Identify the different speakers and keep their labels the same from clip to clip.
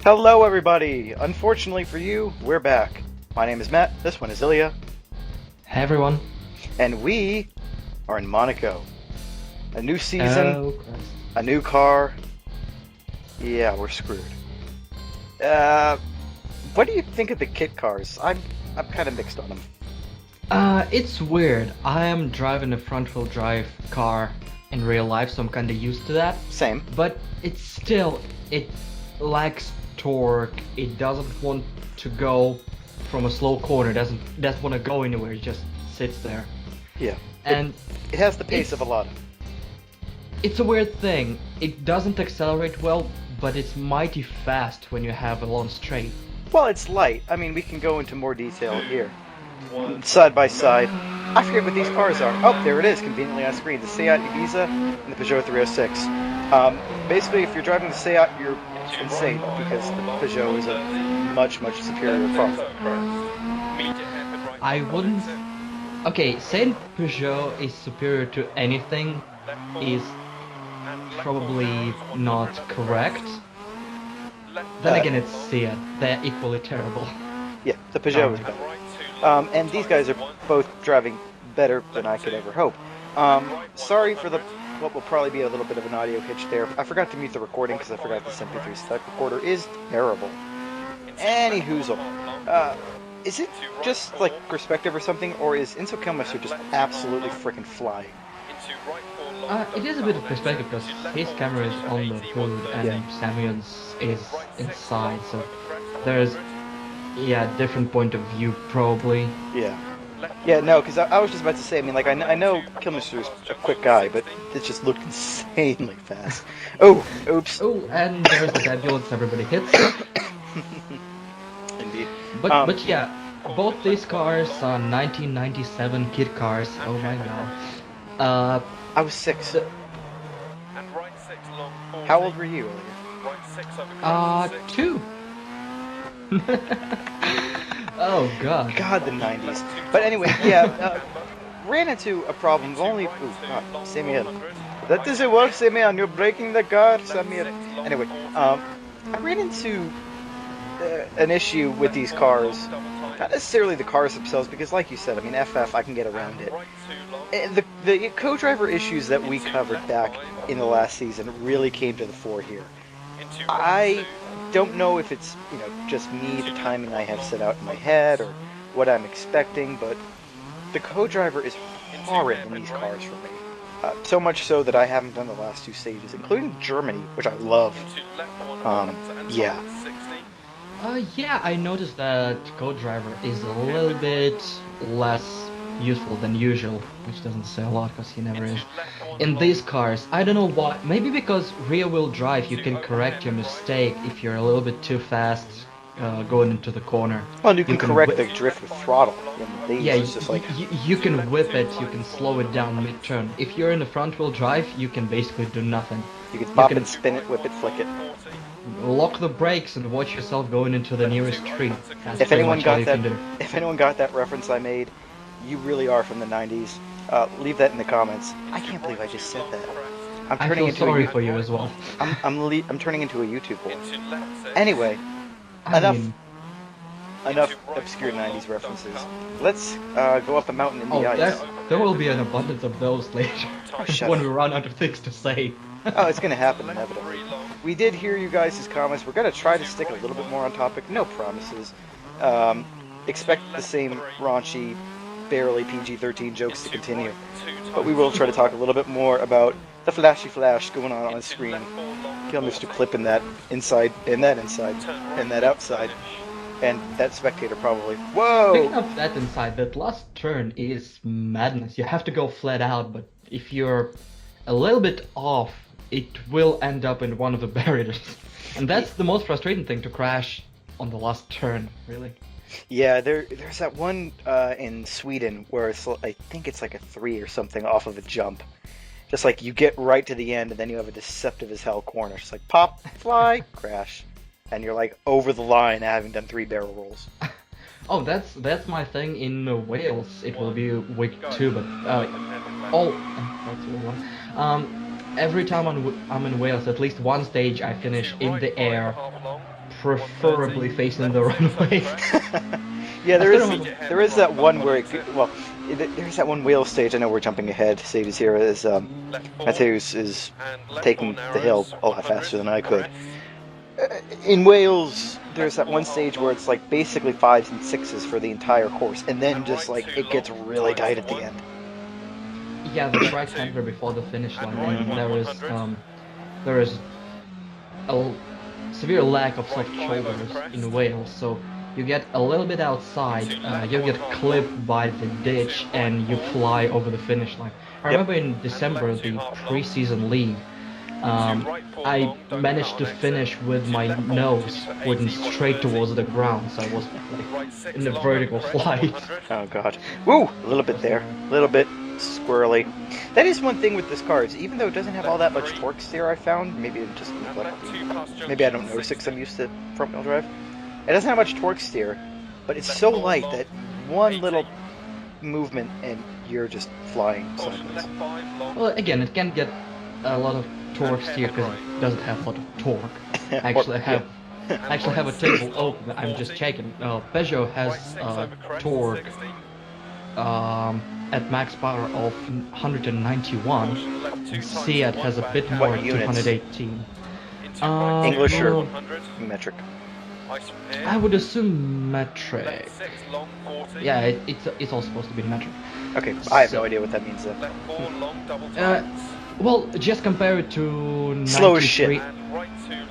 Speaker 1: Hello, everybody! Unfortunately for you, we're back. My name is Matt, this one is Ilya,
Speaker 2: Hey everyone.
Speaker 1: and we are in Monaco. A new season,
Speaker 2: Oh, Christ.
Speaker 1: a new car. Yeah, we're screwed. Uh, what do you think of the kit cars? I'm kind of mixed on them.
Speaker 2: It's weird. I am driving a front-wheel drive car in real life, so I'm kinda used to that.
Speaker 1: Same.
Speaker 2: But it lacks torque. It doesn't want to go from a slow corner. Doesn't want to go anywhere. It just sits there.
Speaker 1: Yeah.
Speaker 2: And
Speaker 1: It has the pace
Speaker 2: it's-
Speaker 1: of a lot.
Speaker 2: it's a weird thing. It doesn't accelerate well, but it's mighty fast when you have a long straight.
Speaker 1: Well, it's light. I mean, we can go into more detail here. Side by side. I forget what these cars are. Oh, there it is, conveniently on screen. The Seat Ibiza and the Peugeot 306. Basically, if you're driving the Seat, you're insane because the Peugeot is a much, much superior car.
Speaker 2: I wouldn't. Okay, saying Peugeot is superior to anything is probably not correct. Then again, it's Seat. They're equally terrible.
Speaker 1: Yeah, the Peugeot is better. And these guys are both driving better than I could ever hope. Sorry for what will probably be a little bit of an audio hitch there. I forgot to mute the recording because I forgot the MP3 stack recorder is terrible. Any hoozle. Is it just like perspective or something, or is Enzo Kilmister just absolutely freaking flying?
Speaker 2: It is a bit of perspective because his camera is on the hood and
Speaker 1: Yeah.
Speaker 2: Samuel's is inside, so there's different point of view probably.
Speaker 1: Yeah. Yeah, no, because I was just about to say, I mean, like, I know Kilmister's a quick guy, but it just looked insanely fast. Oh, oops.
Speaker 2: Oh, and there's the ambulance everybody hits.
Speaker 1: Indeed.
Speaker 2: But yeah, both these cars are 1997 kit cars. Oh my god.
Speaker 1: I was 6.
Speaker 2: The-
Speaker 1: How old were you, Ilya?
Speaker 2: 2. Oh god.
Speaker 1: God, the 90s. But anyway, yeah, ran into a problem of only... Ooh, God, Samuel. That doesn't work, Samuel. You're breaking the car, Samuel. Anyway, I ran into an issue with these cars. Not necessarily the cars themselves, because like you said, I mean, FF, I can get around it. The co-driver issues that we covered back in the last season really came to the fore here. I don't know if it's, just me, the timing I have set out in my head, or what I'm expecting, but the co-driver is horrid in these cars for me. So much so that I haven't done the last 2 stages, including Germany, which I love. Yeah.
Speaker 2: Yeah, I noticed that co-driver is a little bit less useful than usual, which doesn't say a lot because he never is. In these cars, I don't know why. Maybe because rear-wheel drive, you can correct your mistake if you're a little bit too fast going into the corner.
Speaker 1: Well, you can correct the drift with throttle. In these,
Speaker 2: Yeah,
Speaker 1: it's just like...
Speaker 2: you can whip it, you can slow it down mid-turn. If you're in the front-wheel drive, you can basically do nothing.
Speaker 1: You can pop it, spin it, whip it, flick it.
Speaker 2: Lock the brakes and watch yourself going into the nearest tree. That's
Speaker 1: If
Speaker 2: pretty
Speaker 1: anyone
Speaker 2: much all
Speaker 1: got
Speaker 2: you
Speaker 1: that,
Speaker 2: can do.
Speaker 1: if anyone got that reference I made, you really are from the 90s. Leave that in the comments. I can't believe I just said that. I'm
Speaker 2: I
Speaker 1: turning
Speaker 2: feel
Speaker 1: into
Speaker 2: sorry
Speaker 1: a,
Speaker 2: for you as well.
Speaker 1: I'm turning into a YouTube boy. Anyway,
Speaker 2: I
Speaker 1: enough
Speaker 2: mean,
Speaker 1: enough obscure 90s references. Let's go up a mountain in the ice.
Speaker 2: there will be an abundance of those later
Speaker 1: shut
Speaker 2: when
Speaker 1: up.
Speaker 2: we run out of things to say.
Speaker 1: Oh, it's gonna happen inevitably. We did hear you guys' comments. We're gonna try to stick a little bit more on topic. No promises. Expect the same raunchy, barely PG-13 jokes to continue. But we will try to talk a little bit more about the flashy flash going on the screen. Kill Mr. Clip in that inside, and that inside, and that outside, and that spectator probably. Whoa!
Speaker 2: Picking up that inside, that last turn is madness. You have to go flat out, but if you're a little bit off, it will end up in one of the barriers. And that's the most frustrating thing, to crash on the last turn, really.
Speaker 1: Yeah, there's that one in Sweden where I think it's like a 3 or something off of a jump. Just like you get right to the end and then you have a deceptive as hell corner. Just like pop, fly, crash. And you're like over the line having done 3 barrel rolls.
Speaker 2: Oh, that's my thing in Wales. It will be week 2, but that's the one. Every time I'm in Wales, at least one stage I finish in the air, preferably facing the runway.
Speaker 1: Yeah,
Speaker 2: I still remember.
Speaker 1: there is that one where there's that one wheel stage. I know we're jumping ahead. Sadie's here is Mateus is taking the hill a lot faster than I could. In Wales, there's that one stage where it's like basically fives and sixes for the entire course, and then just like it gets really tight at the end.
Speaker 2: Yeah, the track center before the finish line, and there is a severe lack of soft shoulders in Wales, so you get a little bit outside, you get clipped by the ditch, and you fly over the finish line. I remember in December, the preseason league, I managed to finish with my nose pointing straight towards the ground, so I was like in a vertical flight.
Speaker 1: Oh god. Woo! A little bit there. A little bit squirrely. That is one thing with this car, is even though it doesn't have all that much torque steer, I found, maybe it just maybe I don't notice it because I'm used to front wheel drive. It doesn't have much torque steer, but it's so light that one little movement and you're just flying sideways.
Speaker 2: Well, again, it can get a lot of torque steer because it doesn't have a lot of torque. Actually, I have a table open. I'm just checking. Peugeot has torque at max power of 191. And Seat has a bit more, 218.
Speaker 1: English or metric?
Speaker 2: I would assume metric. Yeah, it's all supposed to be metric.
Speaker 1: Okay, I have no idea what that means then.
Speaker 2: Well, just compare it to
Speaker 1: slow as shit.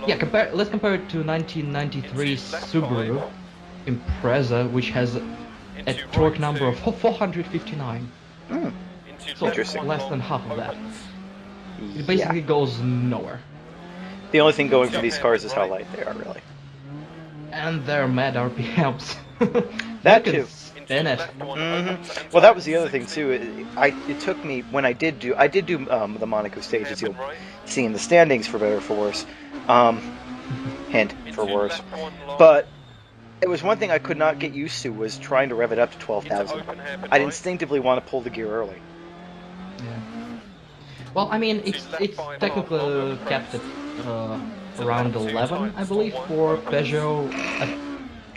Speaker 2: Yeah, let's compare it to 1993 Subaru Impreza, which has a torque number of 459. So
Speaker 1: Interesting.
Speaker 2: less than half of that. It basically goes nowhere.
Speaker 1: The only thing going for these cars is how light they are, really.
Speaker 2: And they're mad RPMs.
Speaker 1: That too.
Speaker 2: Spin it.
Speaker 1: Mm-hmm. Well, that was the other thing too. It took me when I did do the Monaco stage, as you'll see in the standings, for better or for worse. Hint, for worse. But it was one thing I could not get used to, was trying to rev it up to 12,000. I'd instinctively want to pull the gear early.
Speaker 2: Yeah. Well, I mean, it's technically kept at around 11, I believe, for Peugeot.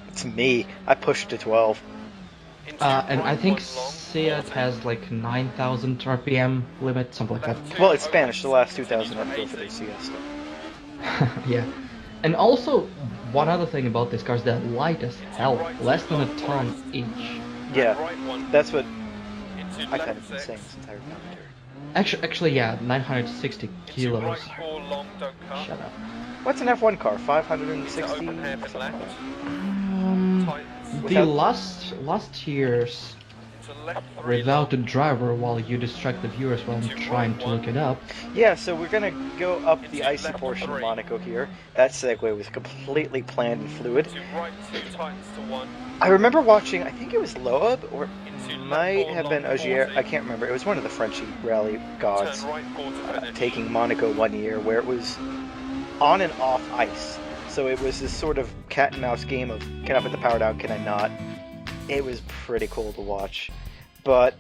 Speaker 1: It's me. I pushed to 12.
Speaker 2: And I think Seat has like 9,000 RPM limit, something like that.
Speaker 1: Well, it's Spanish. The last 2,000 have to go for the CS.
Speaker 2: Yeah. And also, one other thing about these cars, they're light as hell, less than a ton each.
Speaker 1: Yeah, that's what I kind of been saying this entire commentary.
Speaker 2: Actually, yeah, 960 kilos. Shut up.
Speaker 1: What's an F1 car? 560?
Speaker 2: The last year's without a driver, while you distract the viewers while I'm trying to look it up.
Speaker 1: Yeah, so we're gonna go up the icy portion of Monaco here. That segue was completely planned and fluid. I remember watching, I think it was Loeb, or it might have been Ogier, I can't remember. It was one of the Frenchy rally gods taking Monaco one year, where it was on and off ice. So it was this sort of cat and mouse game of, can I put the power down, can I not? It was pretty cool to watch. But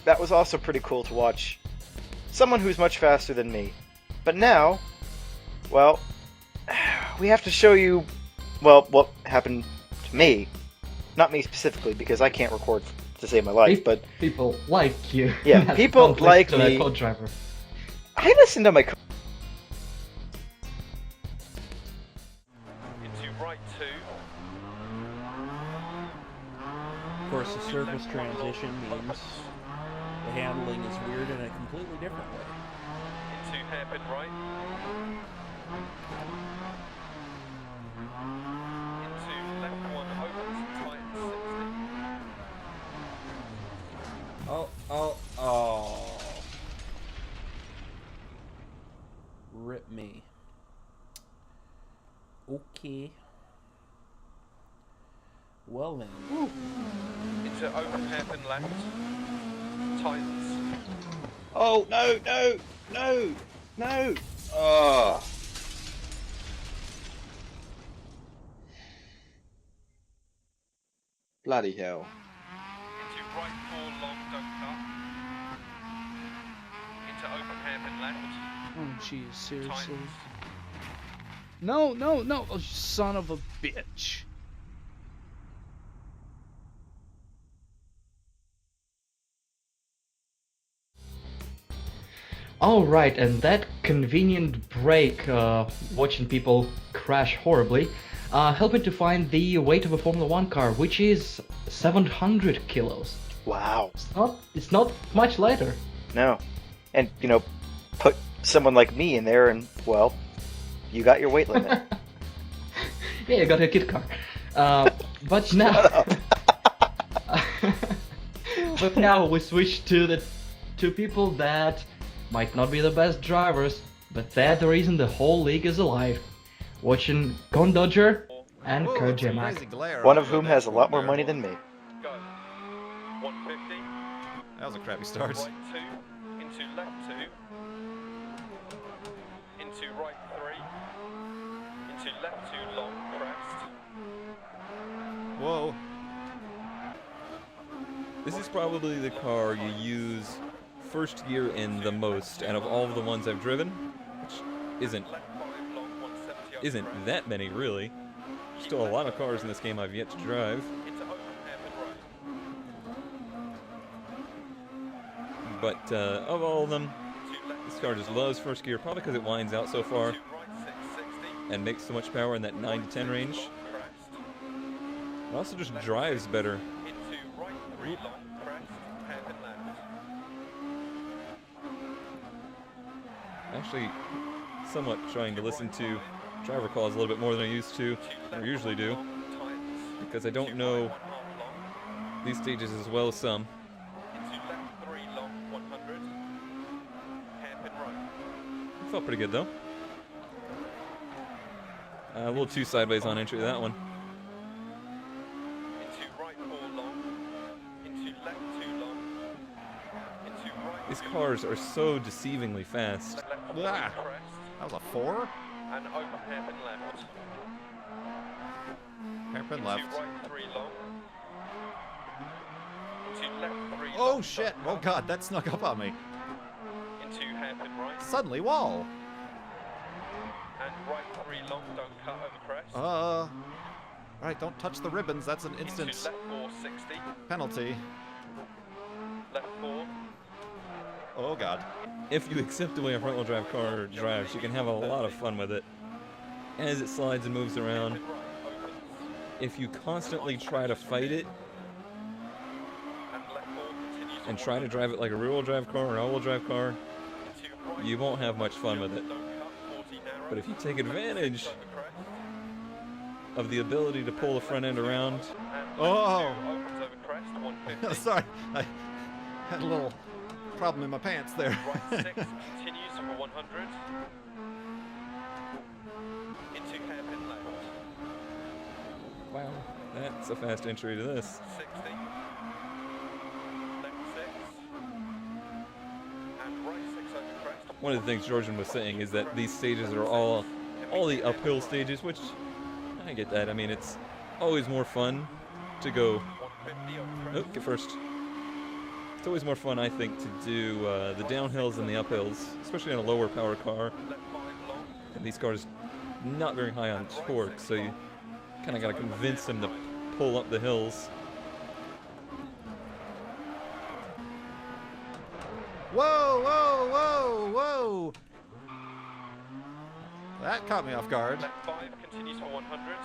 Speaker 1: that was also pretty cool to watch someone who's much faster than me. But now, well, we have to show you, well, what happened to me. Not me specifically, because I can't record to save my life, but
Speaker 2: people like you.
Speaker 1: Yeah, people like me.
Speaker 2: Co-driver.
Speaker 1: I listen to my
Speaker 3: Of course, the surface transition means the handling is weird in a completely different way.
Speaker 4: Into hairpin right. Into left one, opens tight 60.
Speaker 3: Oh. Rip me. Okay. Well then.
Speaker 4: Woo. Into open hairpin left. Tightens.
Speaker 1: Oh, no! Oh. Bloody hell.
Speaker 4: Into right 4 long, don't cut. Into open hairpin left.
Speaker 3: Oh jeez, seriously.
Speaker 4: Tightens.
Speaker 5: No, no, no! Oh, son of a bitch!
Speaker 2: All right, and that convenient break, watching people crash horribly, helped me to find the weight of a Formula One car, which is 700 kilos.
Speaker 1: Wow.
Speaker 2: It's not much lighter.
Speaker 1: No. And, you know, put someone like me in there and, well, you got your weight limit.
Speaker 2: Yeah, you got a kit car. But now,
Speaker 1: Shut up.
Speaker 2: but now we switch to the two people that might not be the best drivers, but they're the reason the whole league is alive. Watching Con Dodger and
Speaker 6: Whoa,
Speaker 2: Kurt
Speaker 6: it's a
Speaker 2: Jemack.
Speaker 6: crazy glare
Speaker 1: One
Speaker 6: on
Speaker 1: of whom
Speaker 6: that
Speaker 1: has a lot more
Speaker 6: barrel.
Speaker 1: money than me.
Speaker 4: Go. 150.
Speaker 6: That was a crappy start.
Speaker 4: Right 2. Into left 2. Into right 3. Into left 2 long crest.
Speaker 6: Whoa.
Speaker 7: This is probably the car you use first gear in the most out of all of the ones I've driven, which isn't
Speaker 4: Left 5 long 170 over crest.
Speaker 7: that many really. Still a lot of cars in this game I've yet to drive,
Speaker 4: Into open hairpin right.
Speaker 7: but of all of them,
Speaker 4: Into left
Speaker 7: this car just loves first gear, probably because it winds out so far
Speaker 4: to right 660.
Speaker 7: and makes so much power in that 9 to 10 range.
Speaker 4: Long crest.
Speaker 7: It also just drives better.
Speaker 4: Into right 3 long crest. Hairpin left.
Speaker 7: Actually, somewhat trying to listen to driver calls a little bit more than I used to, or usually do, because I don't know these stages as well as some.
Speaker 4: Into left 3 long 100. Hairpin right.
Speaker 7: Felt pretty good though. A little too sideways on entry that one.
Speaker 4: Into right 4 long. Into left 2 long. Into right
Speaker 7: These
Speaker 4: 2
Speaker 7: cars are so deceivingly fast.
Speaker 4: left 4
Speaker 6: Ah.
Speaker 4: crest.
Speaker 6: That was a 4?
Speaker 4: And open hairpin left.
Speaker 6: Hairpin
Speaker 4: Into
Speaker 6: left.
Speaker 4: right 3 long. Into left 3
Speaker 6: Oh
Speaker 4: long,
Speaker 6: shit!
Speaker 4: don't
Speaker 6: Oh
Speaker 4: cut.
Speaker 6: god, that snuck up on me.
Speaker 4: Into hairpin right.
Speaker 6: Suddenly wall.
Speaker 4: And right 3 long, don't cut over crest.
Speaker 6: Right, don't touch the ribbons. That's an
Speaker 4: Into
Speaker 6: instant
Speaker 4: left 460.
Speaker 6: penalty.
Speaker 4: Left 4.
Speaker 6: Oh god.
Speaker 7: If you accept the way a front-wheel drive car drives, you can have a lot of fun with it. As it slides and moves around,
Speaker 4: Hairpin right opens.
Speaker 7: if you constantly try to fight it
Speaker 4: And left 4 continues
Speaker 7: and
Speaker 4: on
Speaker 7: try to drive it like a rear-wheel drive car or an all-wheel drive car,
Speaker 4: Into right
Speaker 7: you won't have much fun with it.
Speaker 4: don't cut, 40 narrow.
Speaker 7: But if you take advantage
Speaker 4: Over crest.
Speaker 7: of the ability to pull the front end around,
Speaker 4: And
Speaker 6: Oh.
Speaker 4: left 2 opens over crest, 150.
Speaker 6: Sorry, I had a little problem in my pants there.
Speaker 4: Right 6 continues for 100. Into hairpin left.
Speaker 7: wow, that's a fast entry to this.
Speaker 4: 60. Left 6. And right 6 over crest.
Speaker 7: One of the things Georgian was saying is that these stages are all the uphill stages, which I get that. I mean, it's always more fun to go.
Speaker 4: 150 over
Speaker 7: Oh,
Speaker 4: crest.
Speaker 7: get first. It's always more fun, I think, to do the downhills and the uphills, especially on a lower power car.
Speaker 4: Left 5 long.
Speaker 7: And these cars not very high on torque, so you kind of got to convince them to pull up the hills.
Speaker 6: Whoa, whoa, whoa, whoa! That caught me off guard.
Speaker 4: Left 5 continues for 100.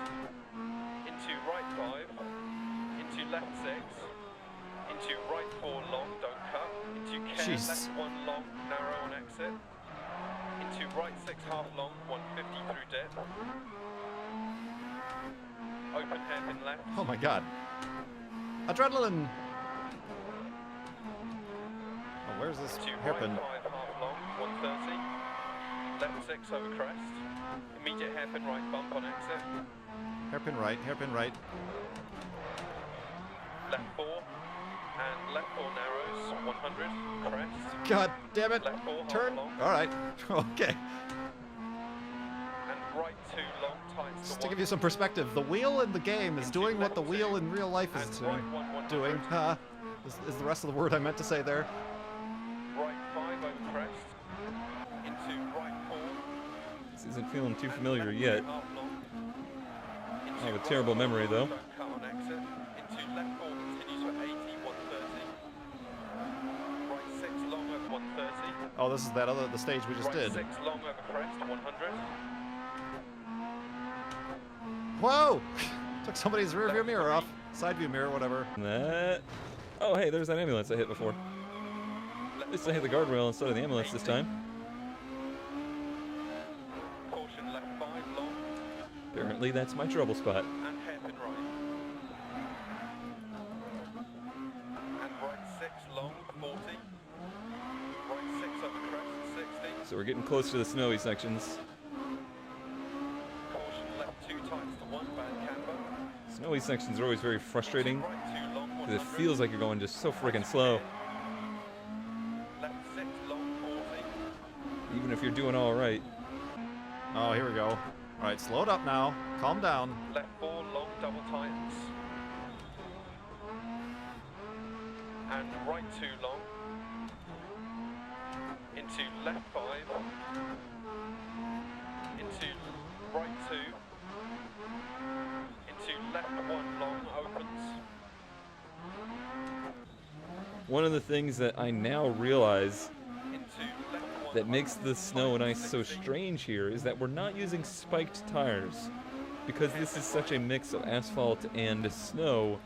Speaker 4: Into right 5. Into left 6. Into right 4 long, don't cut. Into care,
Speaker 6: Jeez.
Speaker 4: left 1 long, narrow on exit. Into right 6 half long, 150 through dip. Open hairpin left.
Speaker 6: Oh my god. Adrenaline! Oh, where's this
Speaker 4: Into
Speaker 6: hairpin?
Speaker 4: right 5 half long, 130. Left 6 over crest. Immediate hairpin right bump on exit.
Speaker 6: Hairpin right, hairpin right.
Speaker 4: Left 4. And left 4 narrows, 100. Crest.
Speaker 6: God damn it!
Speaker 4: Left 4 half
Speaker 6: Turn!
Speaker 4: long.
Speaker 6: Alright, okay.
Speaker 4: And right 2 long, tights
Speaker 6: Just
Speaker 4: to
Speaker 6: to
Speaker 4: 1.
Speaker 6: give you some perspective, the wheel in the game is doing what the wheel in real life is
Speaker 4: And right 1, 100.
Speaker 6: doing. Is the rest of the word I meant to say there.
Speaker 4: Right 5 over crest. Into right 4.
Speaker 7: This Isn't feeling too familiar yet. I have a terrible memory though.
Speaker 6: Oh, this is the stage we just did. Whoa! Took somebody's rear view mirror off. Side view mirror, whatever.
Speaker 7: Oh, hey, there's that ambulance I hit before. At least I hit the guardrail instead of the ambulance this time. Apparently, that's my trouble spot. So we're getting close to the snowy sections. Snowy sections are always very frustrating because it feels like you're going just so friggin' slow. Even if you're doing all right.
Speaker 6: Oh, here we go. All right, slow it up now. Calm down.
Speaker 4: Left 4 long double tightens. And right 2 long. Into left 5. Into right 2. Into left 1 long opens.
Speaker 7: One of the things that I now realize
Speaker 4: Into left 1
Speaker 7: that makes the snow and ice so strange here is that we're not using spiked tires. Because this is such a mix of asphalt and snow,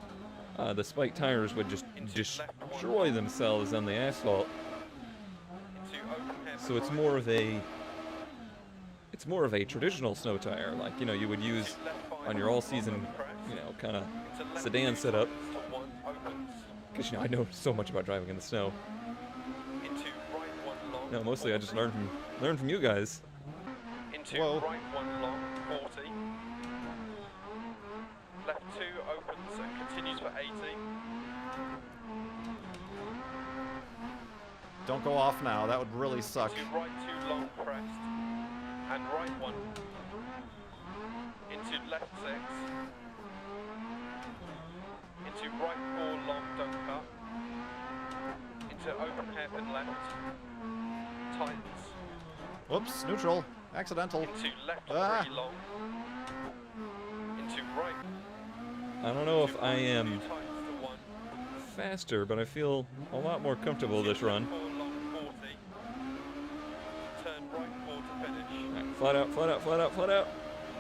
Speaker 7: the spiked tires would just destroy themselves on the asphalt. So it's more of a traditional snow tire, like you would use on your all-season, kind of sedan setup. Because I know so much about driving in the snow. No, mostly I just learned from you guys.
Speaker 4: Into
Speaker 6: Whoa.
Speaker 4: right 1 long 40. Left 2 opens and continues for 80.
Speaker 6: Don't go off now. That would really suck.
Speaker 4: Into right 2 long crest. And right 1. Into left 6. Into right 4 long don't cut. Into open hairpin left. Tightens.
Speaker 6: Whoops, neutral. Accidental.
Speaker 4: Into left 3 long. Into right.
Speaker 7: I don't know if I am
Speaker 4: 2 tightens to 1.
Speaker 7: faster, but I feel a lot more comfortable this run.
Speaker 4: 4 long 40. Turn right 4 to finish.
Speaker 7: Right, flat out, flat out, flat out, flat out.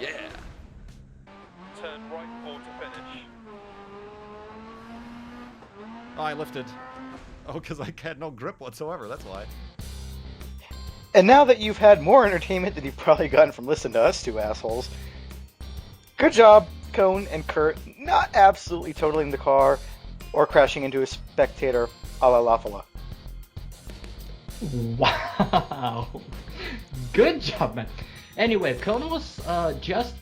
Speaker 7: Yeah.
Speaker 4: Turn right 4 to finish.
Speaker 6: Oh, I lifted. Oh, because I had no grip whatsoever. That's why.
Speaker 1: And now that you've had more entertainment than you've probably gotten from listening to us two assholes, good job, Cone and Kurt, not absolutely totaling the car or crashing into a spectator a la Lafala.
Speaker 2: Wow. Good job, man. Anyway, Conan was just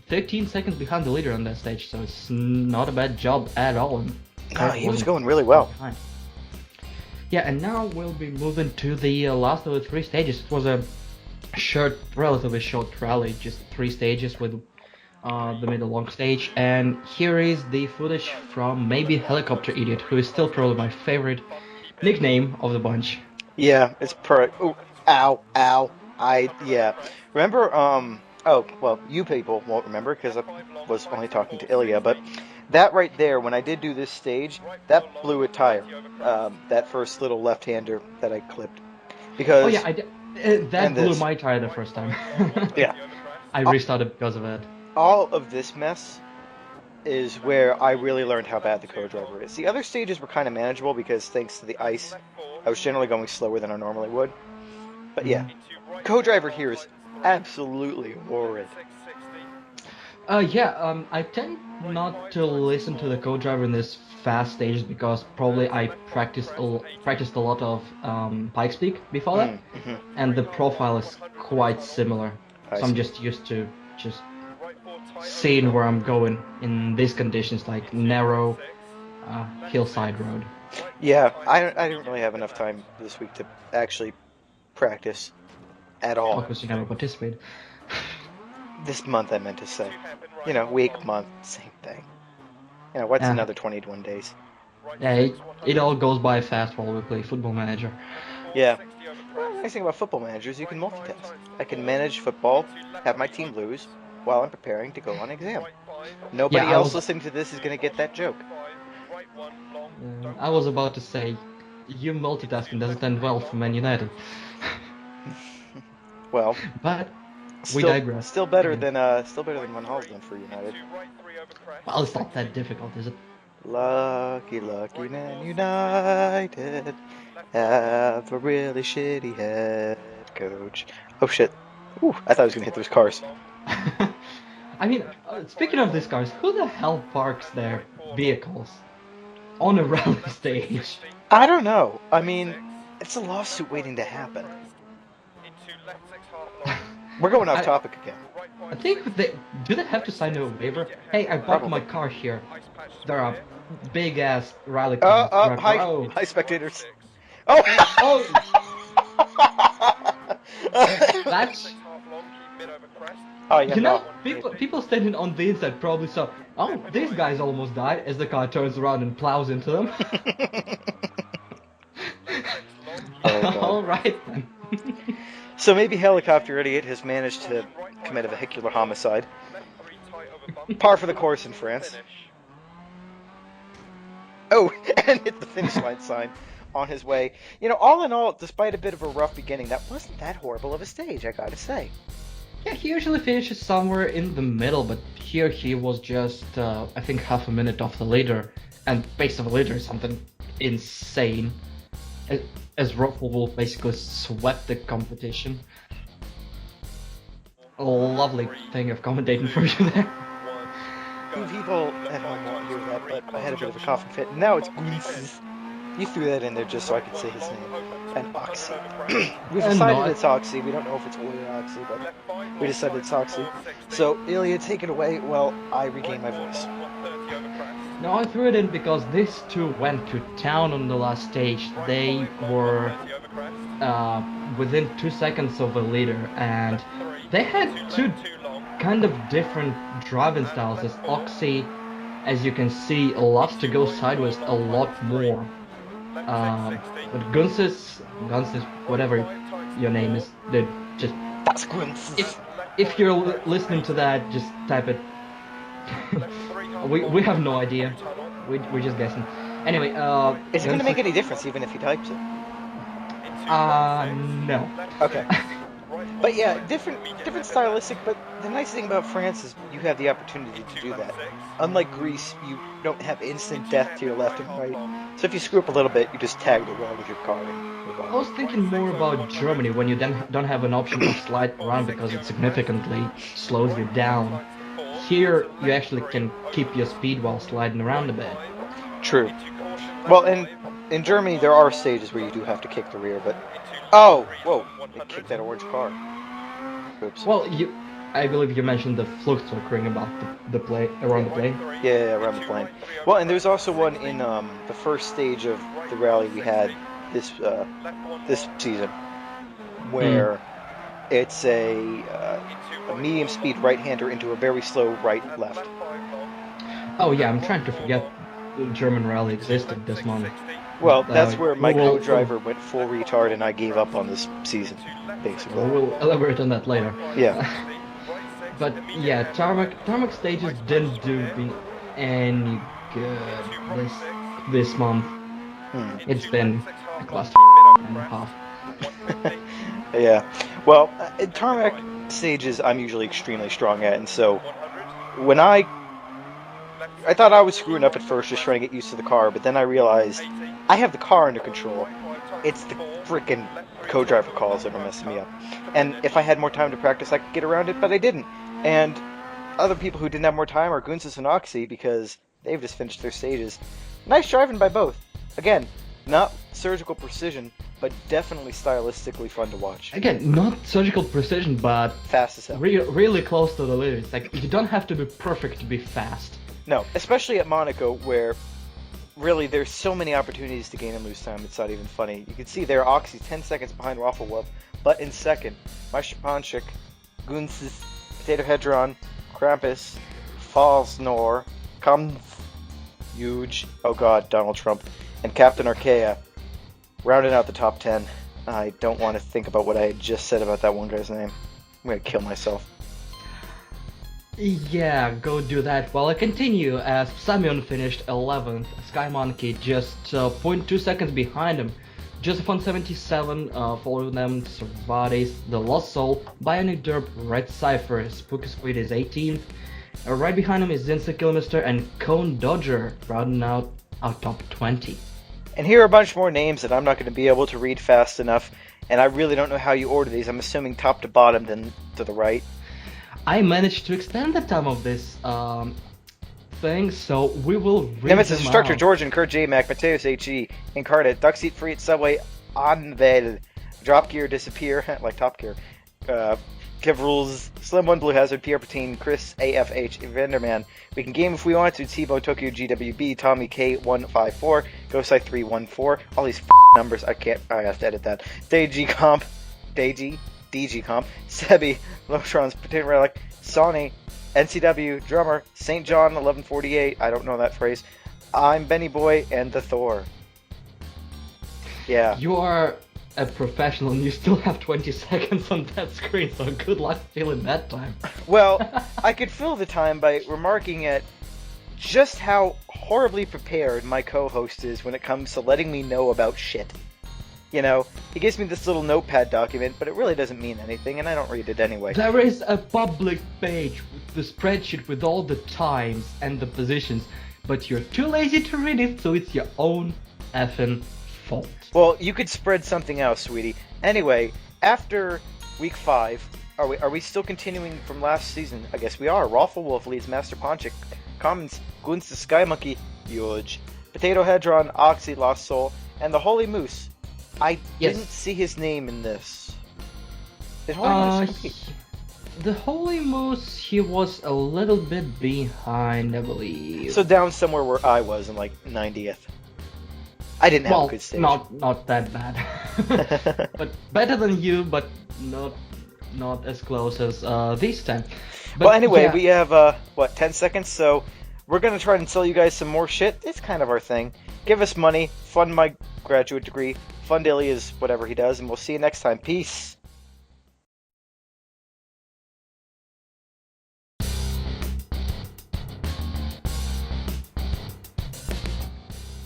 Speaker 2: 15 seconds behind the leader on that stage, so it's not a bad job at all.
Speaker 1: No, he was going really well.
Speaker 2: Behind. Yeah, and now we'll be moving to the last of the 3 stages. It was a relatively short rally, just 3 stages with the middle long stage. And here is the footage from maybe Helicopter Idiot, who is still probably my favorite nickname of the bunch.
Speaker 1: Yeah, it's Ooh, ow, ow. Yeah. Remember, oh, well, you people won't remember because I was only talking to Ilya, but that right there, when I did do this stage, that blew a tire. That first little left-hander that I clipped. Because...
Speaker 2: Oh yeah, that blew my tire the first time.
Speaker 1: Yeah.
Speaker 2: I restarted because of it.
Speaker 1: All of this mess is where I really learned how bad the co-driver is. The other stages were kind of manageable because thanks to the ice, I was generally going slower than I normally would. But yeah, co-driver here is absolutely horrid.
Speaker 2: I tend not to listen to the co-driver in this fast stages because probably I practiced a lot of Pikes Peak before that, and the profile is quite similar. So I'm just used to just seeing where I'm going in these conditions, like narrow hillside road.
Speaker 1: Yeah, I didn't really have enough time this week to actually practice at all.
Speaker 2: Because you never participate.
Speaker 1: This month, I meant to say. Week, month, same thing. What's another 21 days?
Speaker 2: Yeah, it all goes by fast while we play Football Manager.
Speaker 1: Yeah. nice thing about football managers, you can multitask. I can manage football, have my team lose, while I'm preparing to go on exam. Nobody
Speaker 2: Yeah,
Speaker 1: else listening to this is going to get that joke.
Speaker 2: I was about to say, you multitasking doesn't end well for Man United.
Speaker 1: Well,
Speaker 2: But we digress.
Speaker 1: still better than Van Haal's done for United.
Speaker 2: Well, it's not that difficult, is it?
Speaker 1: Lucky Man United have a really shitty head coach. Oh shit! Ooh, I thought I was gonna hit those cars.
Speaker 2: I mean, speaking of these cars, who the hell parks their vehicles on a rally stage?
Speaker 1: I don't know. I mean, it's a lawsuit waiting to happen. We're going off topic again.
Speaker 2: I think do they have to sign a waiver? Hey, I parked my car here. There are big ass rally cars.
Speaker 1: Hi spectators. Oh!
Speaker 2: That's.
Speaker 1: Oh, yeah,
Speaker 2: You know, people standing on the inside probably saw, oh, these guys almost died as the car turns around and plows into them. Alright then.
Speaker 1: So maybe Helicopter Idiot has managed to commit a vehicular homicide. Par for the course in France. Oh, and hit the finish line sign on his way. You know, all in all, despite a bit of a rough beginning, that wasn't that horrible of a stage, I gotta say.
Speaker 2: Yeah, he usually finishes somewhere in the middle, but here he was just, I think, half a minute off the leader, and pace of the leader is something insane. As Ruffle basically swept the competition. A lovely thing of commentating for you there.
Speaker 1: People at home won't hear that, but I had a bit of a coughing fit. And now it's Gooses. You threw that in there just so I could say his name. And Oxy. We've decided it's Oxy. We don't know if it's Oi or Oxy, but we decided it's Oxy. So, Ilya, take it away while I regain my voice.
Speaker 2: No, I threw it in because these two went to town on the last stage. They were within 2 seconds of the leader, and they had two kind of different driving styles. As Oxy, as you can see, loves to go sideways a lot more. But Gunsis, whatever your name is, they just.
Speaker 1: That's Gunsis.
Speaker 2: If you're listening to that, just type it. we have no idea. We're just guessing. Anyway,
Speaker 1: is it going to make any difference even if he types it?
Speaker 2: No.
Speaker 1: Okay. But yeah, different stylistic, but the nice thing about France is you have the opportunity to do that. Unlike Greece, you don't have instant death to your left and right. So if you screw up a little bit, you just tag the wall with your car and move on.
Speaker 2: I was thinking more about Germany when you then don't have an option to slide around because it significantly slows you down. Here, you actually can keep your speed while sliding around a bit.
Speaker 1: True. Well, in Germany, there are stages where you do have to kick the rear, but... Oh! Whoa! They kicked that orange car. Oops.
Speaker 2: Well, I believe you mentioned the Flugzeug ring about the plane, around the plane.
Speaker 1: Yeah, around the plane. Well, and there's also one in the first stage of the rally we had this season, where it's a medium speed right-hander into a very slow right-left.
Speaker 2: Oh yeah, I'm trying to forget the German rally existed this month.
Speaker 1: Well, that's where my co-driver went full retard and I gave up on this season, basically.
Speaker 2: We'll elaborate on that later.
Speaker 1: Yeah.
Speaker 2: But yeah, tarmac stages didn't do me any good this month. It's been a cluster and a half.
Speaker 1: Yeah. Well, in tarmac stages, I'm usually extremely strong at, and so when I thought I was screwing up at first, just trying to get used to the car, but then I realized I have the car under control. It's the freaking co-driver calls that are messing me up. And if I had more time to practice, I could get around it, but I didn't. And other people who didn't have more time are Gunsis and Oxy, because they've just finished their stages. Nice driving by both. Again, not surgical precision, but definitely stylistically fun to watch.
Speaker 2: Again, not surgical precision, but
Speaker 1: fast as hell.
Speaker 2: Really close to the leader. It's like, you don't have to be perfect to be fast.
Speaker 1: No, especially at Monaco, where really there's so many opportunities to gain and lose time, it's not even funny. You can see there Oxy 10 seconds behind Rafflewub, but in second, Mashapanchik, Gunsis, Potato Hedron, Krampus, Falsnor, Kampf, Huge, oh god, Donald Trump, and Captain Arkea, rounding out the top 10. I don't want to think about what I had just said about that one guy's name. I'm gonna kill myself.
Speaker 2: Yeah, go do that. While I continue, as Samyon finished 11th, Sky Monkey just 0.2 seconds behind him. Joseph on 77, following them, Cervantes, The Lost Soul, Bionic Derp, Red Cypher, Spooky Squid is 18th. Right behind him is Zinsa Killmister and Cone Dodger, rounding out our top 20.
Speaker 1: And here are a bunch more names that I'm not going to be able to read fast enough, and I really don't know how you order these. I'm assuming top to bottom, then to the right.
Speaker 2: I managed to extend the time of this thing, so we will read
Speaker 1: Nemesis,
Speaker 2: them
Speaker 1: Instructor,
Speaker 2: out.
Speaker 1: Georgian, Kurt J. Mac, Mateus H.E., Incarnate, Duck Seat Free at Subway, Anvel, Drop Gear Disappear, like Top Gear, Kev Rules, Slim One Blue Hazard, Pierre Patine, Chris AFH, Vanderman, We Can Game If We Want to, Tebow, Tokyo GWB, Tommy K154, Ghostside 314, all these numbers, I have to edit that, DG Comp, DG Comp, Sebi, Lotron's Potato Relic, Sonny, NCW, Drummer, St. John 1148, I don't know that phrase, I'm Benny Boy, and the Thor. Yeah.
Speaker 2: You are a professional and you still have 20 seconds on that screen, so good luck filling that time.
Speaker 1: Well, I could fill the time by remarking at just how horribly prepared my co-host is when it comes to letting me know about shit. You know, he gives me this little notepad document, but it really doesn't mean anything, and I don't read it anyway.
Speaker 2: There is a public page with the spreadsheet with all the times and the positions, but you're too lazy to read it, so it's your own effing fault.
Speaker 1: Well, you could spread something else, sweetie. Anyway, after week 5, are we still continuing from last season? I guess we are. Raffle Wolf leads Master Ponchik, Commons, Gunst the Sky Monkey, Yuj, Potato Hedron, Oxy, Lost Soul, and the Holy Moose. I didn't see his name in this. Did Holy Moose compete?
Speaker 2: The Holy Moose, he was a little bit behind, I believe.
Speaker 1: So down somewhere where I was in like 90th. I didn't have a good stage.
Speaker 2: Not that bad. But better than you, but not as close as this time. But
Speaker 1: well, anyway,
Speaker 2: yeah.
Speaker 1: we have 10 seconds, so we're gonna try and sell you guys some more shit. It's kind of our thing. Give us money, fund my graduate degree, fund Ilya's whatever he does, and we'll see you next time. Peace.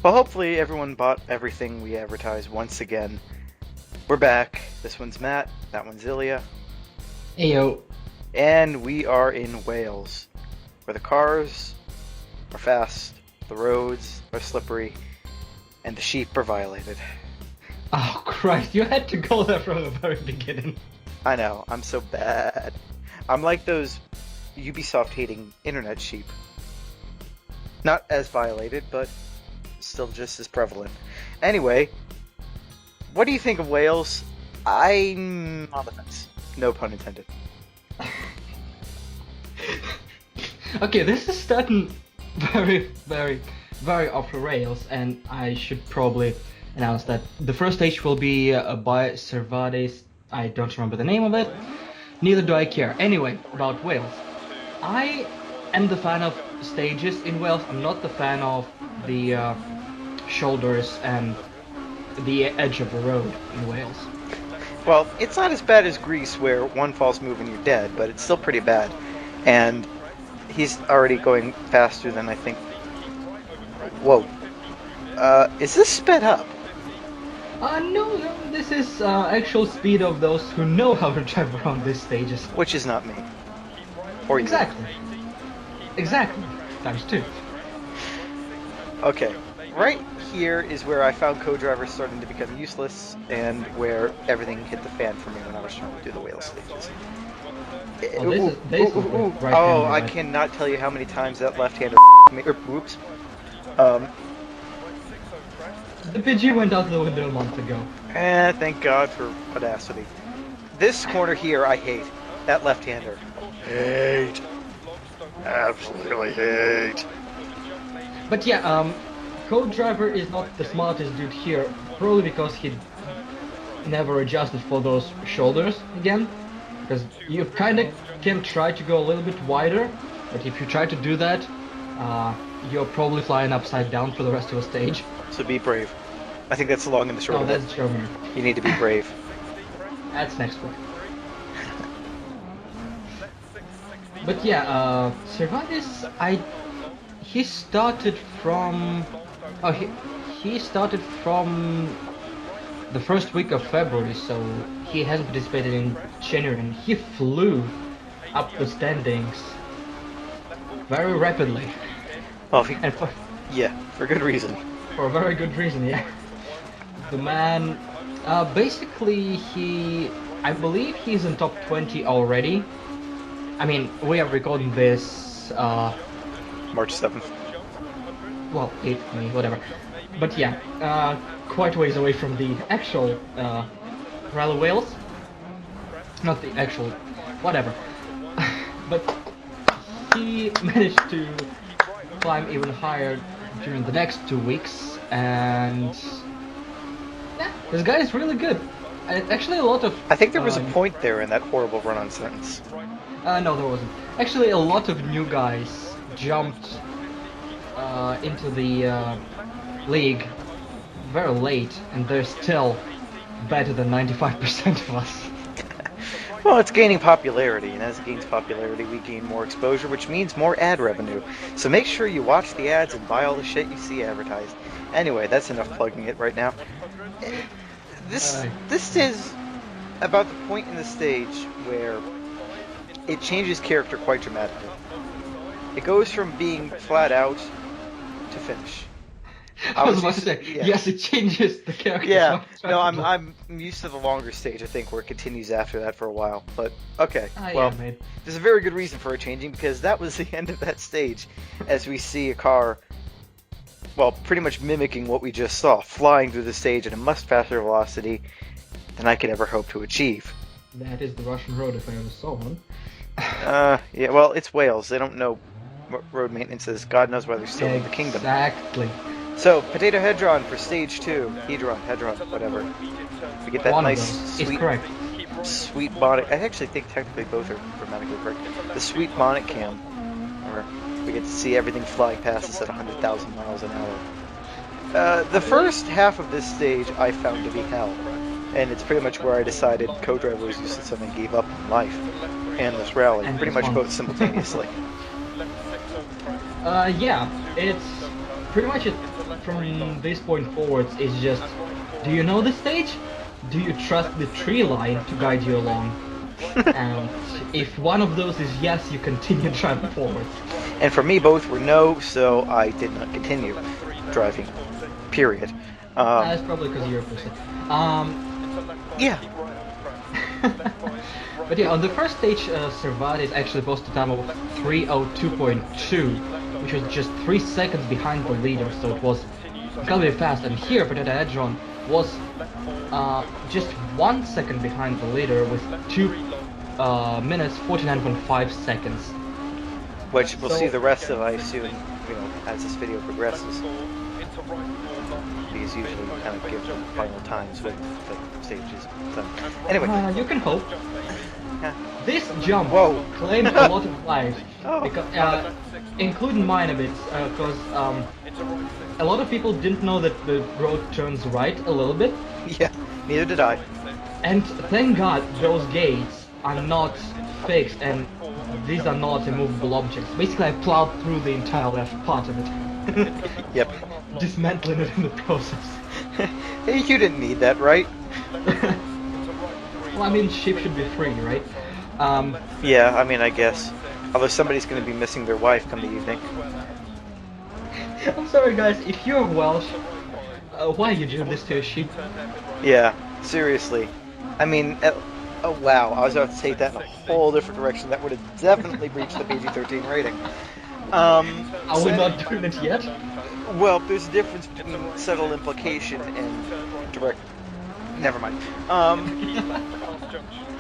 Speaker 1: Well, hopefully everyone bought everything we advertised once again. We're back. This one's Matt, that one's Ilya.
Speaker 2: Ayo.
Speaker 1: And we are in Wales, where the cars are fast, the roads are slippery, and the sheep are violated.
Speaker 2: Oh Christ, you had to go there from the very beginning.
Speaker 1: I know, I'm so bad. I'm like those Ubisoft hating internet sheep. Not as violated, but still just as prevalent. Anyway, what do you think of Wales? I'm on the fence. No pun intended.
Speaker 2: Okay, this is starting very, very, very off the rails, and I should probably announce that the first stage will be by Cervantes. I don't remember the name of it. Neither do I care. Anyway, about Wales. I am the fan of stages in Wales. I'm not the fan of the shoulders and the edge of the road in Wales.
Speaker 1: Well, it's not as bad as Greece, where one false move and you're dead, but it's still pretty bad. And he's already going faster than I think. Whoa. Is this sped up?
Speaker 2: No, this is actual speed of those who know how to drive around these stages.
Speaker 1: Which is not me. Or you.
Speaker 2: Exactly. Times 2.
Speaker 1: Okay. Right here is where I found co-driver starting to become useless, and where everything hit the fan for me when I was trying to do the whale stages. I cannot tell you how many times that left-hander me. Oops.
Speaker 2: The PG went out the window a month ago.
Speaker 1: Thank God for audacity. This corner here, I hate. That left-hander. Hate. Absolutely hate.
Speaker 2: But yeah, co-driver is not the smartest dude here, probably because he never adjusted for those shoulders again. Because you kind of can try to go a little bit wider, but if you try to do that, you're probably flying upside down for the rest of the stage.
Speaker 1: So be brave. I think that's the long and the short
Speaker 2: No,
Speaker 1: of it.
Speaker 2: that's Germany.
Speaker 1: You need to be brave.
Speaker 2: That's next week. But yeah, Cervantes, he started from, oh, he started from the first week of February, so he hasn't participated in January, and he flew up the standings very rapidly,
Speaker 1: Well,
Speaker 2: and
Speaker 1: for good reason.
Speaker 2: for a very good reason, yeah. The man, basically, I believe he's in top 20 already. I mean, we are recording this,
Speaker 1: March 7th.
Speaker 2: well, 8th, I mean, whatever. But yeah, quite a ways away from the actual, Rally Wales. Not the actual, whatever. But he managed to climb even higher during the next 2 weeks, and yeah, this guy is really good. And actually, a lot of
Speaker 1: I think there was a point there in that horrible run-on sentence.
Speaker 2: no, there wasn't. Actually, a lot of new guys jumped into the league very late, and they're still better than 95% of us.
Speaker 1: Well, it's gaining popularity, and as it gains popularity, we gain more exposure, which means more ad revenue. So make sure you watch the ads and buy all the shit you see advertised. Anyway, that's enough plugging it right now. This is about the point in the stage where it changes character quite dramatically. It goes from being flat out to finish.
Speaker 2: I was about to say,
Speaker 1: yeah.
Speaker 2: yes, it changes the character.
Speaker 1: Yeah, no, I'm used to the longer stage, I think, where it continues after that for a while. But, okay, well,
Speaker 2: yeah, mate.
Speaker 1: there's a very good reason for it changing, because that was the end of that stage, as we see a car, well, pretty much mimicking what we just saw, flying through the stage at a much faster velocity than I could ever hope to achieve.
Speaker 2: That is the Russian road if I ever saw one.
Speaker 1: Yeah, well, it's Wales. They don't know what road maintenance is. God knows why they're still in the kingdom.
Speaker 2: Exactly.
Speaker 1: So, Potato Hedron for stage 2. Hedron, whatever. We get that
Speaker 2: One
Speaker 1: nice,
Speaker 2: of them is
Speaker 1: sweet,
Speaker 2: correct.
Speaker 1: sweet bonnet. I actually think technically both are grammatically correct. The sweet bonnet cam, where we get to see everything flying past us at 100,000 miles an hour. The first half of this stage I found to be hell, and it's pretty much where I decided co-driver was useless and I gave up on life and this rally,
Speaker 2: And
Speaker 1: pretty
Speaker 2: this
Speaker 1: much
Speaker 2: one.
Speaker 1: both simultaneously.
Speaker 2: Yeah, it's pretty much it from this point forwards is just, do you know the stage? Do you trust the tree line to guide you along? And if one of those is yes, you continue driving forward.
Speaker 1: And for me, both were no, so I did not continue driving. Period.
Speaker 2: That's probably because you're a pussy.
Speaker 1: Yeah.
Speaker 2: But yeah, on the first stage, Cervantes actually posted a time of 3:02.2, which was just 3 seconds behind the leader, so it was incredibly fast. And here, Potato Hedron was just 1 second behind the leader with 2 minutes 49.5 seconds.
Speaker 1: Which we'll
Speaker 2: So-
Speaker 1: see the rest of, I assume, as this video progresses. Because usually you kind of give them final times when the stage is done. Anyway,
Speaker 2: You can hope.
Speaker 1: Yeah.
Speaker 2: This jump
Speaker 1: Whoa.
Speaker 2: claimed a lot of lives,
Speaker 1: Oh.
Speaker 2: because, including mine a bit, because a lot of people didn't know that the road turns right a little bit,
Speaker 1: yeah, neither did I.
Speaker 2: and thank God those gates are not fixed and these are not immovable objects. Basically, I plowed through the entire left part of it,
Speaker 1: Yep.
Speaker 2: dismantling it in the process.
Speaker 1: Hey, you didn't need that, right?
Speaker 2: Well, I mean, sheep should be free, right?
Speaker 1: Yeah, I mean, I guess. Although somebody's going to be missing their wife come the evening.
Speaker 2: I'm sorry, guys. If you're Welsh, why are you doing this to a sheep?
Speaker 1: Yeah, seriously. I mean, oh wow, I was about to take that in a whole different direction. That would have definitely breached the PG-13 rating.
Speaker 2: Are we not doing it yet?
Speaker 1: Well, there's a difference between subtle implication and direct. Never mind.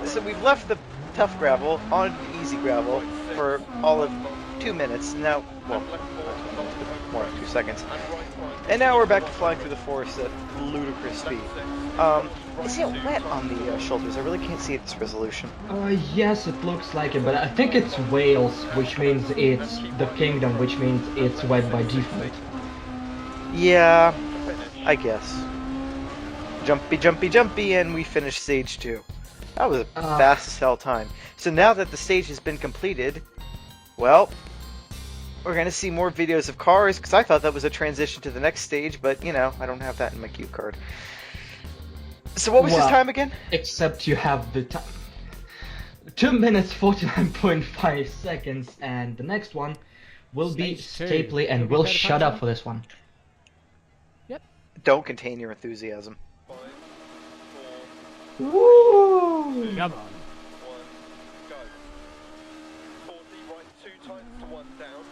Speaker 1: So we've left the tough gravel onto the easy gravel for all of 2 minutes. Now, well, more than 2 seconds. And now we're back to flying through the forest at ludicrous speed. Is it wet on the shoulders? I really can't see at this resolution.
Speaker 2: Yes, it looks like it, but I think it's Wales, which means it's the kingdom, which means it's wet by default.
Speaker 1: Yeah, I guess. jumpy, jumpy, jumpy, and we finished stage 2. That was a
Speaker 2: Ah.
Speaker 1: fast as hell time. So now that the stage has been completed, well, we're gonna see more videos of cars, because I thought that was a transition to the next stage, but you know, I don't have that in my cue card. So what was his
Speaker 2: Well,
Speaker 1: time again?
Speaker 2: Except you have the time. 2 minutes 49.5 seconds, and the next one will be
Speaker 3: Stage 2.
Speaker 2: Stapley, and
Speaker 3: Will we
Speaker 2: we'll
Speaker 3: play the
Speaker 2: shut
Speaker 3: punch
Speaker 2: up for this one.
Speaker 1: Don't contain your enthusiasm.
Speaker 4: 5, 4,
Speaker 2: Woo!
Speaker 3: Come on.
Speaker 4: 1, go. 40, right 2 times to 1 down.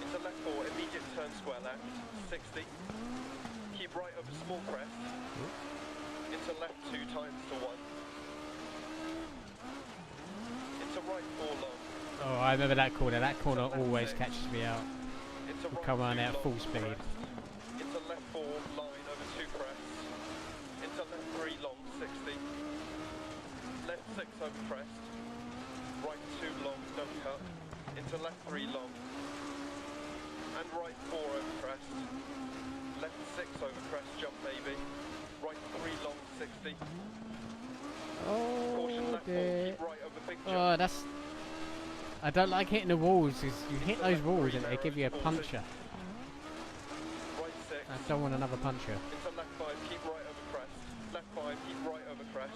Speaker 4: Into left 4, immediate turn square left. 60. Keep right over small crest. Into left 2 times to 1. Into right 4 long.
Speaker 3: Oh, I remember that corner. That corner always catches me out.
Speaker 4: Into right
Speaker 3: Come on
Speaker 4: 2
Speaker 3: out
Speaker 4: long
Speaker 3: full
Speaker 4: to
Speaker 3: speed.
Speaker 4: crest. Into left 4 line over 2 crests. Into left 3 long 60. Left 6 over crest. Right 2 long don't cut. Into left 3 long. And right 4 over crest. Left 6 over crest jump maybe. Right 3 long 60. Caution
Speaker 3: Oh,
Speaker 4: left 4
Speaker 3: dear.
Speaker 4: keep right over big jump.
Speaker 3: Oh, that's... I don't like hitting the walls, because you hit those walls and they give you a puncher.
Speaker 4: Right 6.
Speaker 3: I don't want another puncher.
Speaker 4: Into left 5, keep right over crest. Left 5, keep right over crest.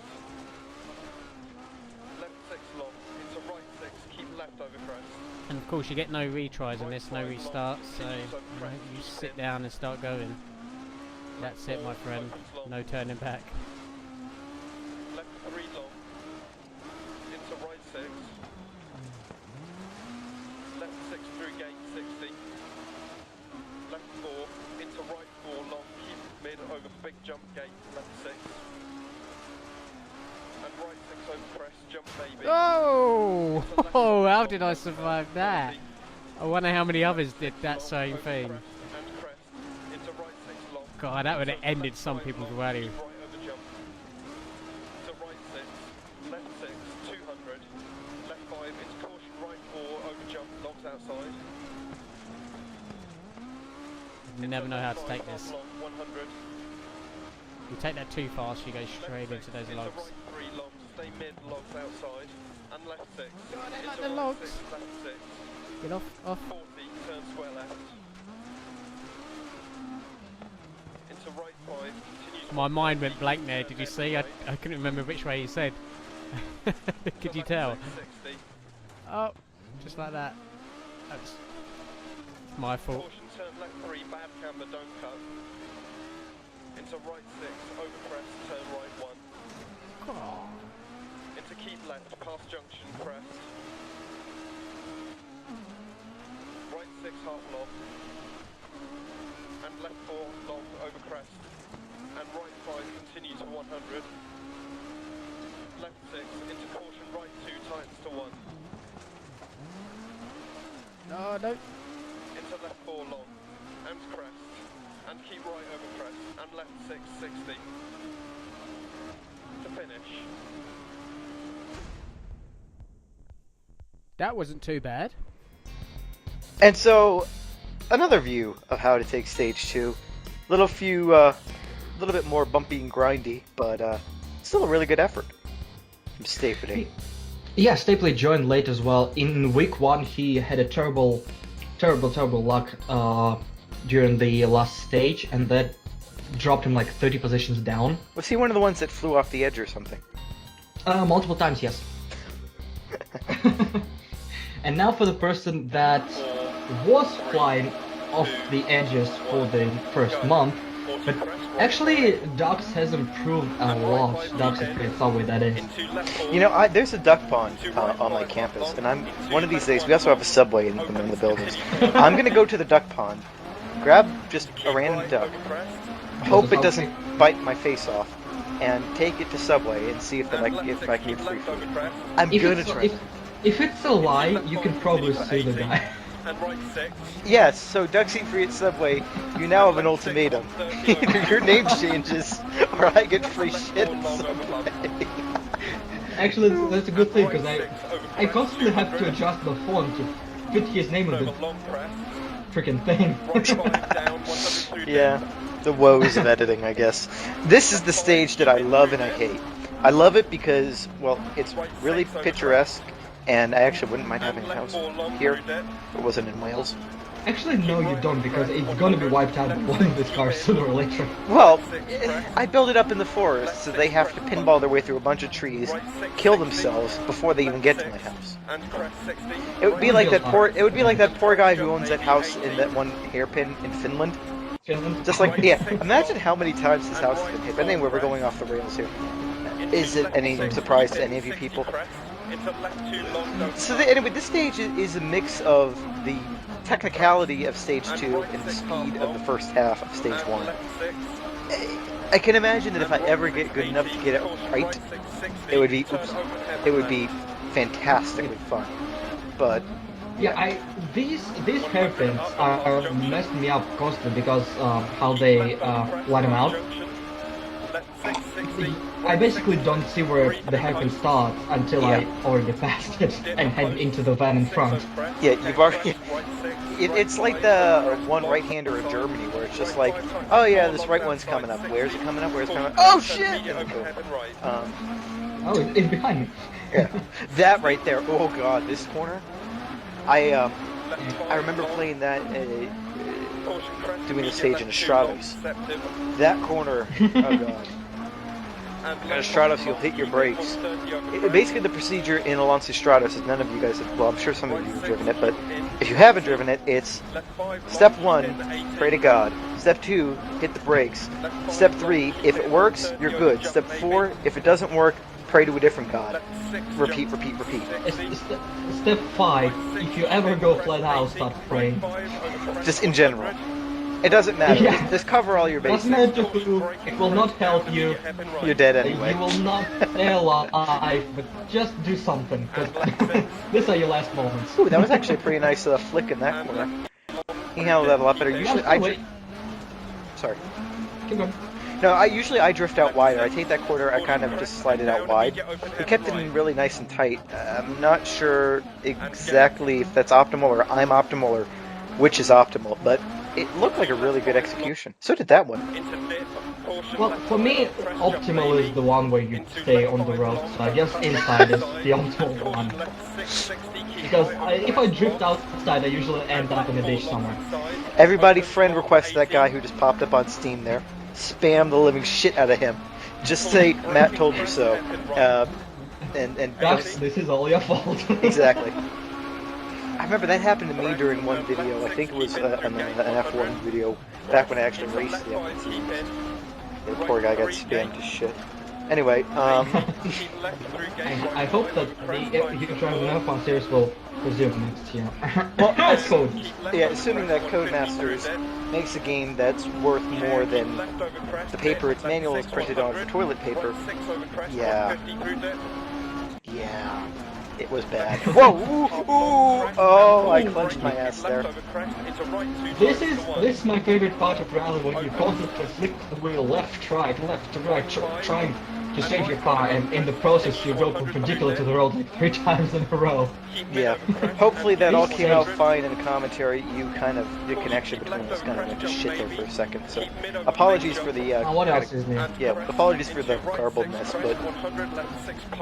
Speaker 4: Left 6 long. Into right 6, keep left over crest.
Speaker 3: And of course you get no retries on this, no restarts, so you sit down and start going. That's it, my friend. No turning back.
Speaker 4: Left 3 long. Into right 6. Left 6 through gate 60. Left 4. Into right 4 long. Keep mid over big jump gate. Left 6. And right 6 over crest. Jump baby.
Speaker 3: Oh! Oh, how did I survive that? I wonder how many others did that same thing.
Speaker 4: And crest. Into right 6 long.
Speaker 3: God, that would have ended some people's value.
Speaker 4: Keep right over jump. To right 6. Left 6. 200. Left 5. Into caution. Right 4 over jump. Logs outside.
Speaker 3: You never know how to take this.
Speaker 4: Long, 100.
Speaker 3: You take that too fast, you go straight into those
Speaker 4: Into
Speaker 3: logs.
Speaker 4: right 3 logs, stay mid, logs outside, and left 6.
Speaker 3: God, I like
Speaker 4: Into
Speaker 3: the
Speaker 4: right
Speaker 3: logs.
Speaker 4: 6, left 6.
Speaker 3: Get off, off.
Speaker 4: 40, turn square left. Into right 5, continues.
Speaker 3: My mind went blank there, did you see? I couldn't remember which way he said. Could you tell?
Speaker 4: 60.
Speaker 3: Oh, just like that. That's my fault.
Speaker 4: Caution, turn left 3, bad camber, don't cut. Into right 6, over crest, turn right 1.
Speaker 3: Oh.
Speaker 4: Into keep left, past junction, crest. Right 6, half long. And left 4, long, over crest. And right 5, continue to 100. Left 6, into caution, right 2, tightens to 1.
Speaker 3: No, no.
Speaker 4: Into left 4, long. And crest. And keep right over crest. And left 6, 60. To finish.
Speaker 3: That wasn't too bad.
Speaker 1: And so, another view of how to take stage 2. Little bit more bumpy and grindy, but still a really good effort from Stapley.
Speaker 2: Yeah, Stapley joined late as well. In week 1, he had a terrible luck during the last stage, and that dropped him like 30 positions down.
Speaker 1: Was he one of the ones that flew off the edge or something?
Speaker 2: Multiple times, yes. And now for the person that was flying off the edges for the first month, but actually Ducks has improved a lot. Ducks has played Subway, that is.
Speaker 1: You know, there's a duck pond on my campus, and one of these days, we also have a Subway in the buildings. I'm gonna go to the duck pond, grab just a random duck, hope it doesn't bite my face off, and take it to Subway and see if I can get free food. I'm gonna try.
Speaker 2: If it's a lie, you can probably sue the guy.
Speaker 4: And right 6.
Speaker 1: Yes, so Ducks Eat Free at Subway, you now have an ultimatum. Either your name changes, or I get free shit at Subway.
Speaker 2: Actually, that's a good thing, because I constantly have to adjust the font to fit his name a bit.
Speaker 4: Long crest.
Speaker 2: freaking thing.
Speaker 1: Yeah, the woes of editing, I guess. This is the stage that I love and I hate. I love it because, well, it's really picturesque, and I actually wouldn't mind having a house here if it wasn't in Wales.
Speaker 2: Actually, no, you don't, because it's gonna be wiped out by one of these cars sooner or later.
Speaker 1: Well, I build it up in the forest, so they have to pinball their way through a bunch of trees, kill themselves before they even get to my house. It would be like that poor. It would be like that poor guy who owns that house in that one hairpin in Finland.
Speaker 2: Finland?
Speaker 1: Just like, yeah, imagine how many times this house has been hit. But anyway, we're going off the rails here. Is it any surprise to any of you people? So anyway, this stage is a mix of the technicality of stage 2 and the speed of the first half of stage 1. I can imagine that if I ever get good enough to get it right, it would be fantastically fun. But
Speaker 2: Yeah, these hairpins are messing me up constantly because how they line them out. I basically don't see where the hairpin starts until I already passed it and head into the van in front.
Speaker 1: yeah, you've already. It's like the one right-hander in Germany where it's just like, oh yeah, this right one's coming up. Where's it coming up? Where's it coming up? Oh shit!
Speaker 2: Oh, it's behind me.
Speaker 1: Yeah, that right there. Oh god, this corner. I remember playing that, doing the stage in Stratos. That corner. Oh god. In Stratos, you'll hit your brakes. Basically, the procedure in Alonso Stratos is none of you guys have, well, I'm sure some of you have driven it, but if you haven't driven it, it's step 1, pray to God. Step 2, hit the brakes. Step 3, if it works, you're good. Step 4, if it doesn't work, pray to a different God. Repeat, repeat, repeat.
Speaker 2: Step 5, if you ever go flat out, start praying.
Speaker 1: Just in general. It doesn't matter.
Speaker 2: Yeah.
Speaker 1: Just cover all your
Speaker 2: That's
Speaker 1: bases.
Speaker 2: not true. It will not help you.
Speaker 1: You're dead anyway.
Speaker 2: You will not stay alive, but just do something. 'Cause these are your last moments.
Speaker 1: Ooh, that was actually a pretty nice flick in that corner. He handled that a lot better. Usually, sorry.
Speaker 2: Keep going.
Speaker 1: No, I drift out wider. I take that corner, I kind of just slide it out wide. He kept it in really nice and tight. I'm not sure exactly if that's optimal or I'm optimal or which is optimal, but it looked like a really good execution. So did that one.
Speaker 2: Well, for me, optimal is the one where you stay on the road, so I guess inside is the optimal one. Because if I drift outside, I usually end up in a ditch somewhere.
Speaker 1: Everybody friend request that guy who just popped up on Steam there. Spam the living shit out of him. Just say, Matt told you so. And
Speaker 2: Gosh, this is all your fault.
Speaker 1: exactly. I remember that happened to me during one video. I think it was an F1 video back when I actually raced the F1 teams. The poor guy got spammed to shit. Anyway,
Speaker 2: I hope that the you drive an F1 series will resume next year.
Speaker 1: Well,
Speaker 2: That's code.
Speaker 1: yeah, assuming that Codemasters makes a game that's worth more than the paper its manual is printed on for toilet paper. Yeah. Yeah. It was bad. Whoa! Ooh! Ooh! Oh, I clenched my ass there.
Speaker 2: This is my favorite part of rally when you constantly flick the wheel left to right, trying to save your car, and in the process you go perpendicular to the road like 3 times in a row.
Speaker 1: Yeah. Hopefully that all came out fine in the commentary. The connection between us kind of went to shit there for a second. So, apologies for the.
Speaker 2: What else is new?
Speaker 1: Yeah, apologies for the garbled-ness, but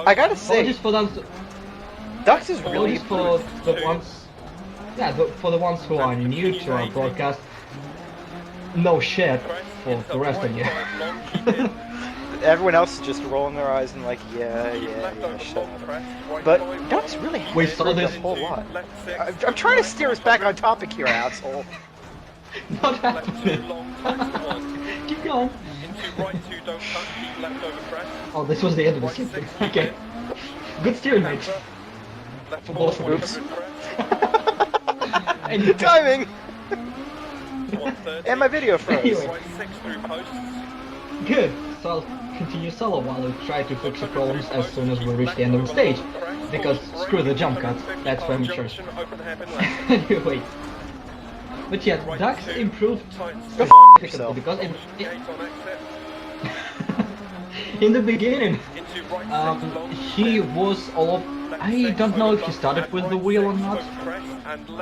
Speaker 1: I gotta say,
Speaker 2: Apologies for them.
Speaker 1: Dux is really
Speaker 2: Apologies for the ones. Yeah, for the ones who are new to our broadcast. No shit for the rest of you.
Speaker 1: Everyone else is just rolling their eyes and like, yeah, shut up. But Dux really has
Speaker 2: We saw this
Speaker 1: a whole lot. I'm trying to steer us back on topic here, asshole.
Speaker 2: Not happening. Keep going. Oh, this was the end of the scene. Okay. Good steering, mate. For both of
Speaker 1: Oops.
Speaker 2: And
Speaker 1: Timing! And my video froze.
Speaker 2: Anyway. Good. So I'll continue solo while I try to fix the problems as soon as we reach the end of the stage. Because screw the jump cuts, that's for amateurs. Anyway. But yeah, Dux improved significantly because in the beginning, he was I don't know if he started with the wheel or not.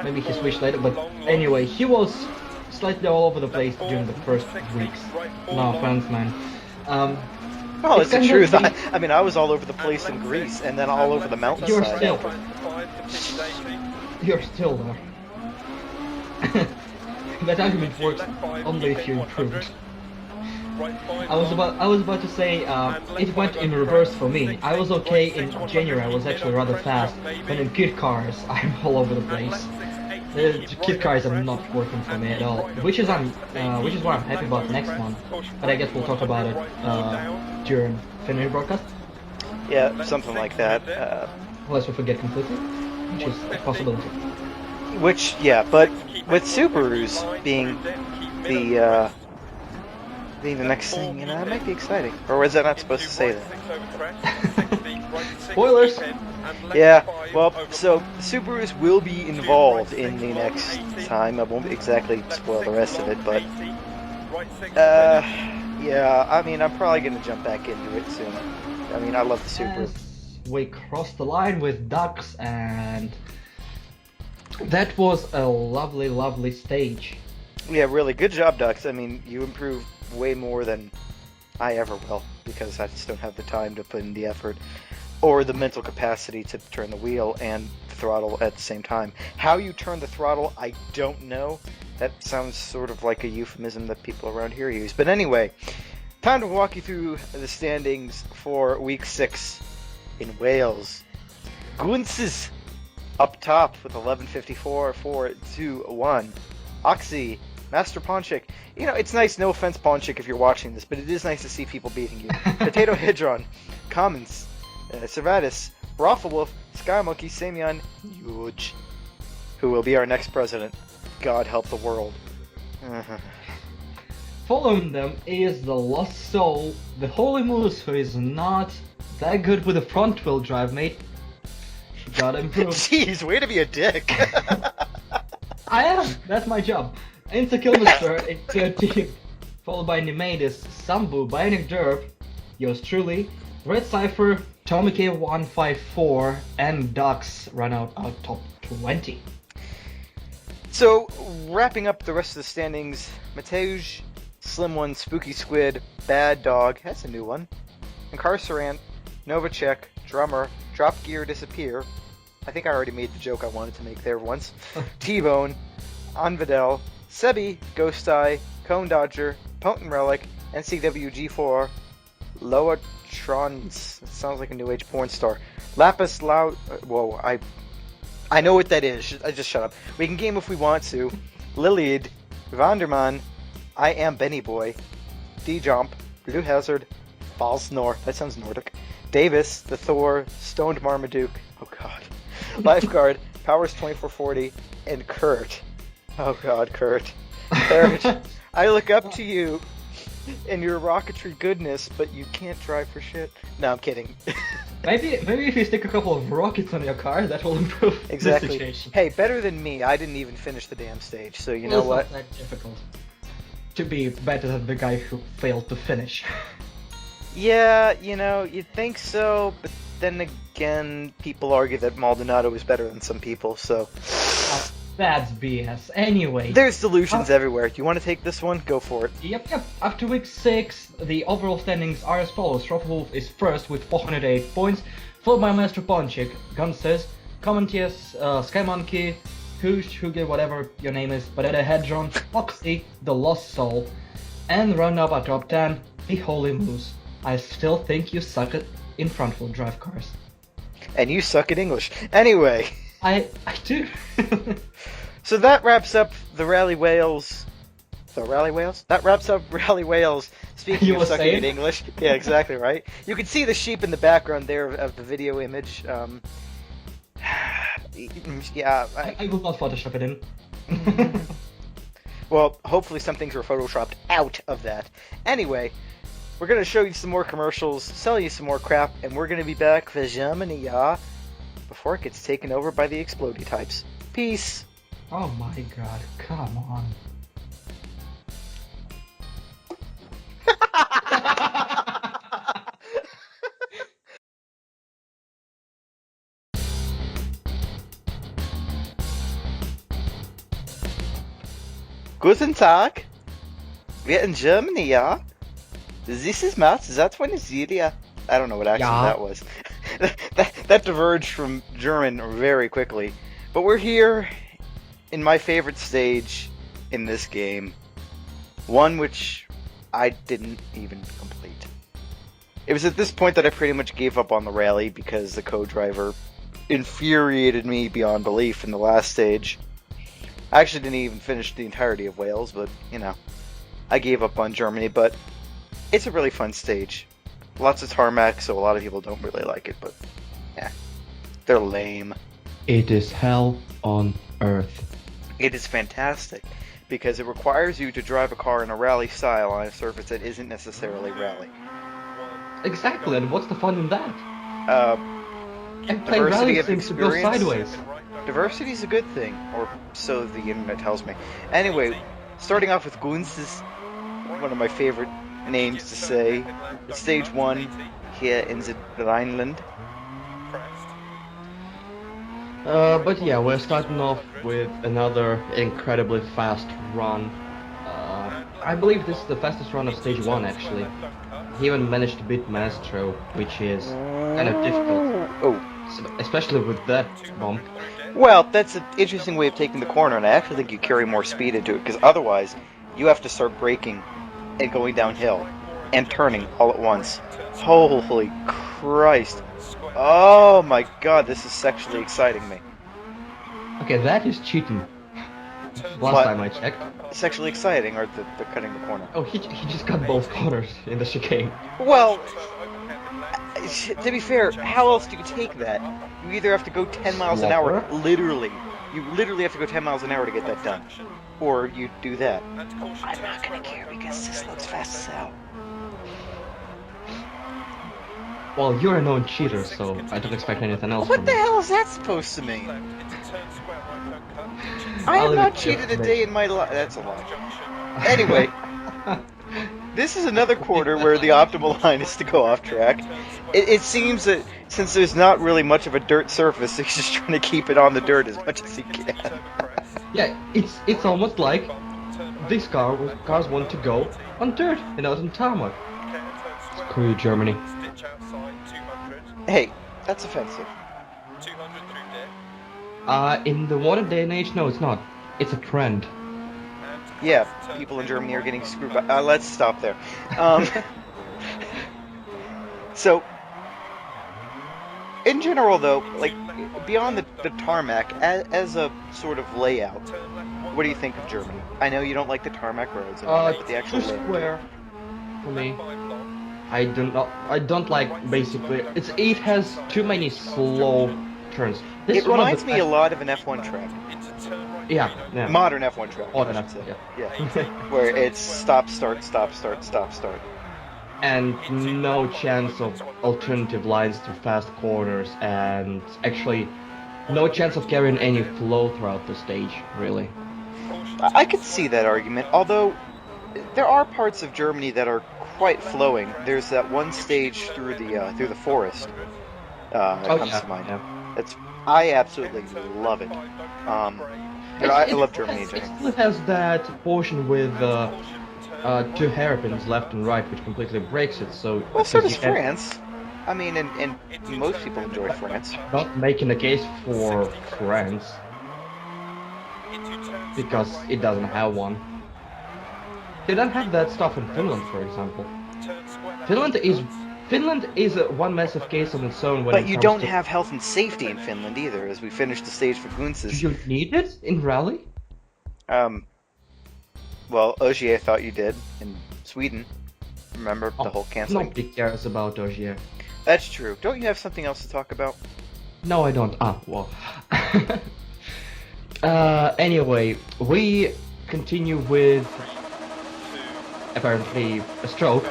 Speaker 2: Maybe he switched later, but anyway, he was slightly all over the place during the first weeks. No offense, man.
Speaker 1: Oh, it's the
Speaker 2: kind of
Speaker 1: truth.
Speaker 2: been-
Speaker 1: I mean, I was all over the place in Greece, and then all over the
Speaker 2: You're
Speaker 1: mountainside.
Speaker 2: still, you're still there. That argument works only if you improved. I was about to say it went in reverse for me. I was okay in January. I was actually rather fast, but in kit cars, I'm all over the place. The kit cars are not working for me at all, which is why I'm happy about next month. But I guess we'll talk about it during finished broadcast,
Speaker 1: Yeah, something like that.
Speaker 2: unless we forget completely, which is a possibility.
Speaker 1: Which, yeah, but with Subarus being the next thing, you know, it might be exciting. Or was I not supposed to say that?
Speaker 2: Spoilers!
Speaker 1: Yeah, well, so Subarus will be involved in the next time. I won't exactly spoil the rest of it, but yeah, I mean, I'm probably gonna jump back into it soon. I mean, I love the Subaru.
Speaker 2: As we crossed the line with ducks, and that was a lovely, lovely stage.
Speaker 1: Yeah, really good job, Ducks. I mean, you improved way more than I ever will, because I just don't have the time to put in the effort or the mental capacity to turn the wheel and the throttle at the same time. How you turn the throttle, I don't know. That sounds sort of like a euphemism that people around here use. But anyway, time to walk you through the standings for Week 6 in Wales. Gwynces up top with 11.54, 4.21. Oxy, Master Ponchik. You know, it's nice, no offense, Ponchik, if you're watching this, but it is nice to see people beating you. Potato Hydron, Commons, Servatus, Rafflewolf, Sky Monkey, Samion, Huge, who will be our next president. God help the world.
Speaker 2: Following them is the Lost Soul, the Holy Moose, who is not that good with a front wheel drive, mate. She gotta improve.
Speaker 1: Jeez, way to be a dick.
Speaker 2: I am! That's my job. Insta Kilmister in 13th, followed by Nemedis, Sambu, Bionic Derp, yours truly, Red Cypher, Tommy K154, and Ducks run out top 20.
Speaker 1: So, wrapping up the rest of the standings, Mateusz, Slim One, Spooky Squid, Bad Dog, that's a new one, Incarcerant, Novacek, Drummer, Drop Gear Disappear, I think I already made the joke I wanted to make there once, T-Bone, Anvidel, Sebi, Ghost Eye, Cone Dodger, Potent Relic, NCWG4, Loatrons, it sounds like a new age porn star, Lapis Loud, whoa, I know what that is, I just shut up. We can game if we want to. Liliad, Vanderman, I Am Benny Boy, D-Jump, Blue Hazard, Falsnor, that sounds Nordic, Davis, the Thor, Stoned Marmaduke, oh god, Lifeguard, Powers 2440, and Kurt. Oh god, Kurt. Kurt, I look up to you and your rocketry goodness, but you can't drive for shit. No, I'm kidding.
Speaker 2: Maybe if you stick a couple of rockets on your car, that will improve the
Speaker 1: Exactly.
Speaker 2: situation.
Speaker 1: Hey, better than me. I didn't even finish the damn stage, so you know
Speaker 2: It's
Speaker 1: what?
Speaker 2: not that difficult to be better than the guy who failed to finish.
Speaker 1: Yeah, you know, you'd think so, but then again, people argue that Maldonado is better than some people, so...
Speaker 2: That's BS. Anyway.
Speaker 1: There's delusions everywhere. Do you want to take this one? Go for it.
Speaker 2: Yep. After week 6, the overall standings are as follows. Wolf is first with 408 points, followed by Master Ponchik, Gunses, Commentius, Sky Monkey, Huge, whatever your name is, Potato Hedron, Oxy, the Lost Soul, and run up at top 10, the Holy Moose. I still think you suck at in front wheel drive cars.
Speaker 1: And you suck at English. Anyway.
Speaker 2: I do.
Speaker 1: So that wraps up the Rally Wales. The Rally Wales? That wraps up Rally Wales. Speaking
Speaker 2: You
Speaker 1: of
Speaker 2: were
Speaker 1: sucking
Speaker 2: saying?
Speaker 1: at English. Yeah, exactly right. You can see the sheep in the background there of the video image. Yeah.
Speaker 2: I will not Photoshop it in.
Speaker 1: Well, hopefully some things were photoshopped out of that. Anyway, we're going to show you some more commercials, sell you some more crap, and we're going to be back for Germany, yeah, before it gets taken over by the explodey types. Peace.
Speaker 2: Oh my god, come on.
Speaker 1: Guten Tag. We're in Germany, yeah? This is Matt. That's Venezuela. I don't know what accent
Speaker 2: Yeah.
Speaker 1: that was. that diverged from German very quickly. But we're here in my favorite stage in this game. One which I didn't even complete. It was at this point that I pretty much gave up on the rally because the co-driver infuriated me beyond belief in the last stage. I actually didn't even finish the entirety of Wales, but, you know, I gave up on Germany, but it's a really fun stage. Lots of tarmac, so a lot of people don't really like it, but, yeah, they're lame.
Speaker 2: It is hell on earth.
Speaker 1: It is fantastic, because it requires you to drive a car in a rally style on a surface that isn't necessarily rally.
Speaker 2: Exactly, and what's the fun in that? And playing
Speaker 1: Diversity
Speaker 2: rally
Speaker 1: of
Speaker 2: seems to go
Speaker 1: experience.
Speaker 2: sideways.
Speaker 1: Diversity is a good thing, or so the internet tells me. Anyway, starting off with Gunz is one of my favorite names to say. It's stage 1 here in the Rhineland.
Speaker 2: But yeah, we're starting off with another incredibly fast run. I believe this is the fastest run of stage 1 actually. He even managed to beat Maestro, which is kind of difficult.
Speaker 1: Oh,
Speaker 2: Especially with that bump.
Speaker 1: well, that's an interesting way of taking the corner, and I actually think you carry more speed into it, because otherwise, you have to start braking and going downhill and turning all at once. Holy Christ. Oh my god, this is sexually exciting me.
Speaker 2: Okay, that is cheating. Last
Speaker 1: What?
Speaker 2: time I checked.
Speaker 1: Sexually exciting, or the cutting the corner?
Speaker 2: Oh, he just got both corners in the chicane.
Speaker 1: Well, to be fair, how else do you take that? You either have to go 10 miles an hour, literally. You literally have to go 10 miles an hour to get that done. Or you do that. I'm not gonna care because this looks fast as hell.
Speaker 2: Well, you're a known cheater, so I don't expect anything else
Speaker 1: What
Speaker 2: from
Speaker 1: the
Speaker 2: you.
Speaker 1: hell is that supposed to mean? I
Speaker 2: I'll
Speaker 1: have
Speaker 2: leave
Speaker 1: not
Speaker 2: it to you.
Speaker 1: cheated a day in my life. That's a lie. Anyway, this is another quarter where the optimal line is to go off track. It seems that since there's not really much of a dirt surface, he's just trying to keep it on the dirt as much as he can.
Speaker 2: Yeah, it's almost like these cars want to go on dirt and not on tarmac. Screw you, Germany.
Speaker 1: Hey, that's offensive.
Speaker 2: In the modern day and age, no, it's not. It's a trend.
Speaker 1: Yeah, people in Germany are getting screwed by. Let's stop there. So, in general, though, like beyond the tarmac, as a sort of layout, what do you think of Germany? I know you don't like the tarmac roads, but the actual
Speaker 2: Too
Speaker 1: layout.
Speaker 2: square for me. I don't like basically. It has too many slow turns. This
Speaker 1: It
Speaker 2: is one of
Speaker 1: reminds
Speaker 2: the
Speaker 1: me a lot of an F1 track,
Speaker 2: yeah.
Speaker 1: modern F1 track.
Speaker 2: Modern
Speaker 1: I should
Speaker 2: F1,
Speaker 1: say.
Speaker 2: yeah.
Speaker 1: Where it's stop, start, stop, start, stop, start.
Speaker 2: And no chance of alternative lines through fast corners, and actually no chance of carrying any flow throughout the stage, really.
Speaker 1: I could see that argument, although there are parts of Germany that are quite flowing. There's that one stage through the forest that comes to mind.
Speaker 2: Yeah.
Speaker 1: I absolutely love it. I love Germany in
Speaker 2: It
Speaker 1: general.
Speaker 2: still has that portion with two hairpins left and right, which completely breaks it. So
Speaker 1: Well, so does
Speaker 2: you can-
Speaker 1: France. I mean, and most people enjoy France.
Speaker 2: Not making a case for France because it doesn't have one. They don't have that stuff in Finland, for example. Finland is one massive case on its own when
Speaker 1: But
Speaker 2: it
Speaker 1: you
Speaker 2: comes
Speaker 1: don't
Speaker 2: to...
Speaker 1: have health and safety in Finland either, as we finish the stage for
Speaker 2: Do
Speaker 1: Gunz's.
Speaker 2: you need it in rally?
Speaker 1: Well, Ogier thought you did in Sweden. Remember the whole canceling?
Speaker 2: Nobody cares about Ogier.
Speaker 1: That's true. Don't you have something else to talk about?
Speaker 2: No, I don't. Ah, well. Anyway, we continue with apparently a stroke.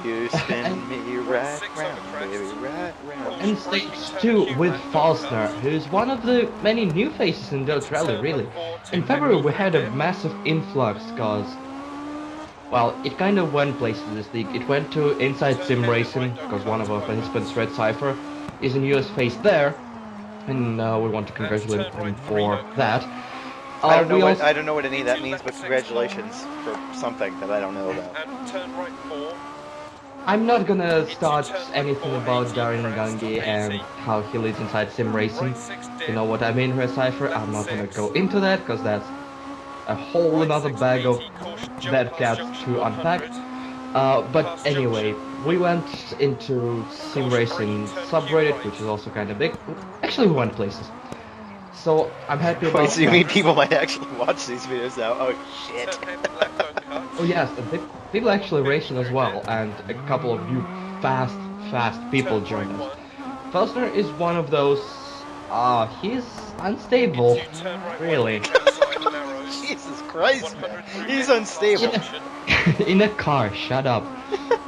Speaker 1: You spin me right round, baby, right round.
Speaker 2: And stage 2 with Falsner, who's one of the many new faces in Dirt Rally, really. In February we had a massive influx, cause... Well, it kind of went places this league. It went to Inside Sim Racing, because one of our participants, Red Cypher, is a US face there. And we want to congratulate him for that.
Speaker 1: I don't know
Speaker 2: we
Speaker 1: what
Speaker 2: also,
Speaker 1: I don't know what any of that means, but congratulations for something that I don't know about.
Speaker 4: And turn right 4.
Speaker 2: I'm not gonna start anything about Darren Gangi and how he lives inside sim racing. You know what I mean, Recipher? I'm not gonna go into that because that's a whole another bag of bad cats to unpack. But anyway, we went into sim racing subreddit, which is also kind of big. Actually, we went places. So I'm happy
Speaker 1: Wait,
Speaker 2: about
Speaker 1: so you
Speaker 2: that.
Speaker 1: mean people might actually watch these videos now? Oh shit!
Speaker 4: Turn heavy left, don't cut.
Speaker 2: Oh yes, and people actually racing as well, and a couple of you fast people
Speaker 4: Turn
Speaker 2: joined
Speaker 4: right
Speaker 2: us.
Speaker 4: 1.
Speaker 2: Felsner is one of those. He's unstable,
Speaker 4: Into turn right 1
Speaker 2: really.
Speaker 4: outside the narrows.
Speaker 1: Jesus Christ, man,
Speaker 4: 100 through
Speaker 1: he's
Speaker 4: dip,
Speaker 1: unstable.
Speaker 4: last junction.
Speaker 2: In a car, shut up.
Speaker 4: 100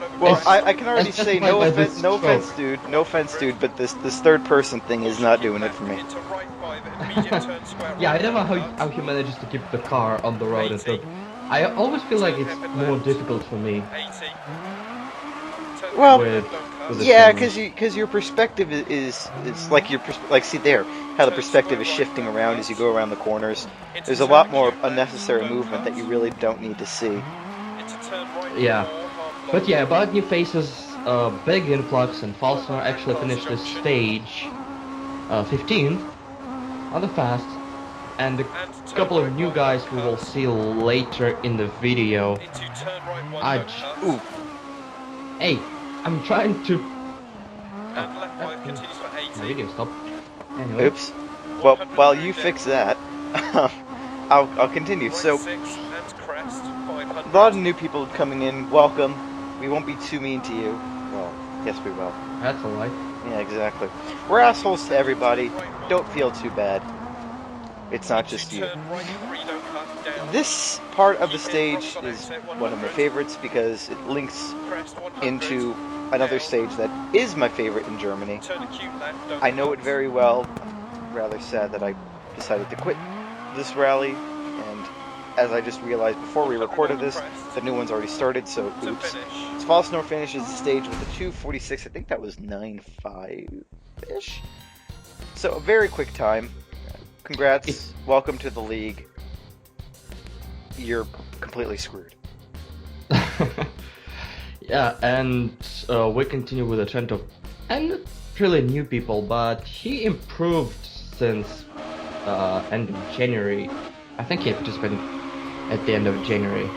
Speaker 4: over
Speaker 1: Well,
Speaker 2: As-
Speaker 4: crest.
Speaker 1: I can already
Speaker 2: as
Speaker 1: say
Speaker 2: justified by this
Speaker 1: no
Speaker 2: stroke.
Speaker 1: offense, dude, no offense, dude, but this third person thing is not doing it for me.
Speaker 4: Into right 5, immediate turn square
Speaker 2: Yeah, I
Speaker 4: right,
Speaker 2: don't know
Speaker 4: don't
Speaker 2: how
Speaker 4: cut.
Speaker 2: he manages to keep the car on the road and stuff. I always feel like it's more difficult for me
Speaker 4: 80. Turn
Speaker 1: Well,
Speaker 4: heavy
Speaker 2: with
Speaker 4: left, don't cut.
Speaker 2: with the
Speaker 1: Yeah,
Speaker 2: sim.
Speaker 1: because your perspective is like like see there how the perspective is shifting around as you go around the corners. There's a lot more unnecessary movement that you really don't need to see.
Speaker 4: Into turn right
Speaker 2: Yeah.
Speaker 4: 4, half long.
Speaker 2: But yeah, Botany faces a big influx, and Falsner actually finished this stage 15th on the fast, and a couple of new guys we will see later in the video.
Speaker 4: Into turn right 1,
Speaker 2: I
Speaker 4: don't
Speaker 2: j-
Speaker 4: cut.
Speaker 1: Ooh,
Speaker 2: Hey, I'm trying to.
Speaker 4: And left 5 continues for
Speaker 2: My
Speaker 4: 80.
Speaker 2: video stopped. Anyway.
Speaker 1: oops. Well, while you fix that, I'll continue.
Speaker 4: Right
Speaker 1: So
Speaker 4: 6 and crest, 500.
Speaker 1: a lot of new people coming in. Welcome. We won't be too mean to you. Well, yes, we will.
Speaker 2: That's alright.
Speaker 1: Yeah, exactly. We're assholes to everybody. Don't feel too bad. It's not just you.
Speaker 4: Turn right 3, don't cut, down.
Speaker 1: This part of the stage is one of my favorites because it links
Speaker 4: Crest 100.
Speaker 1: into another stage that is my favorite in Germany.
Speaker 4: Turn acute left, don't
Speaker 1: I know it
Speaker 4: cut.
Speaker 1: very well. I'm rather sad that I decided to quit this rally, and as I just realized before we recorded this, the new one's already started, so
Speaker 4: To
Speaker 1: oops.
Speaker 4: finish.
Speaker 1: Falsnor finishes the stage with a 2:46. I think that was 9.5-ish. So a very quick time. Congrats. Welcome to the league. You're completely screwed.
Speaker 2: Yeah, and we continue with the trend of, and not really new people, but he improved since end of January. I think he participated at the end of January.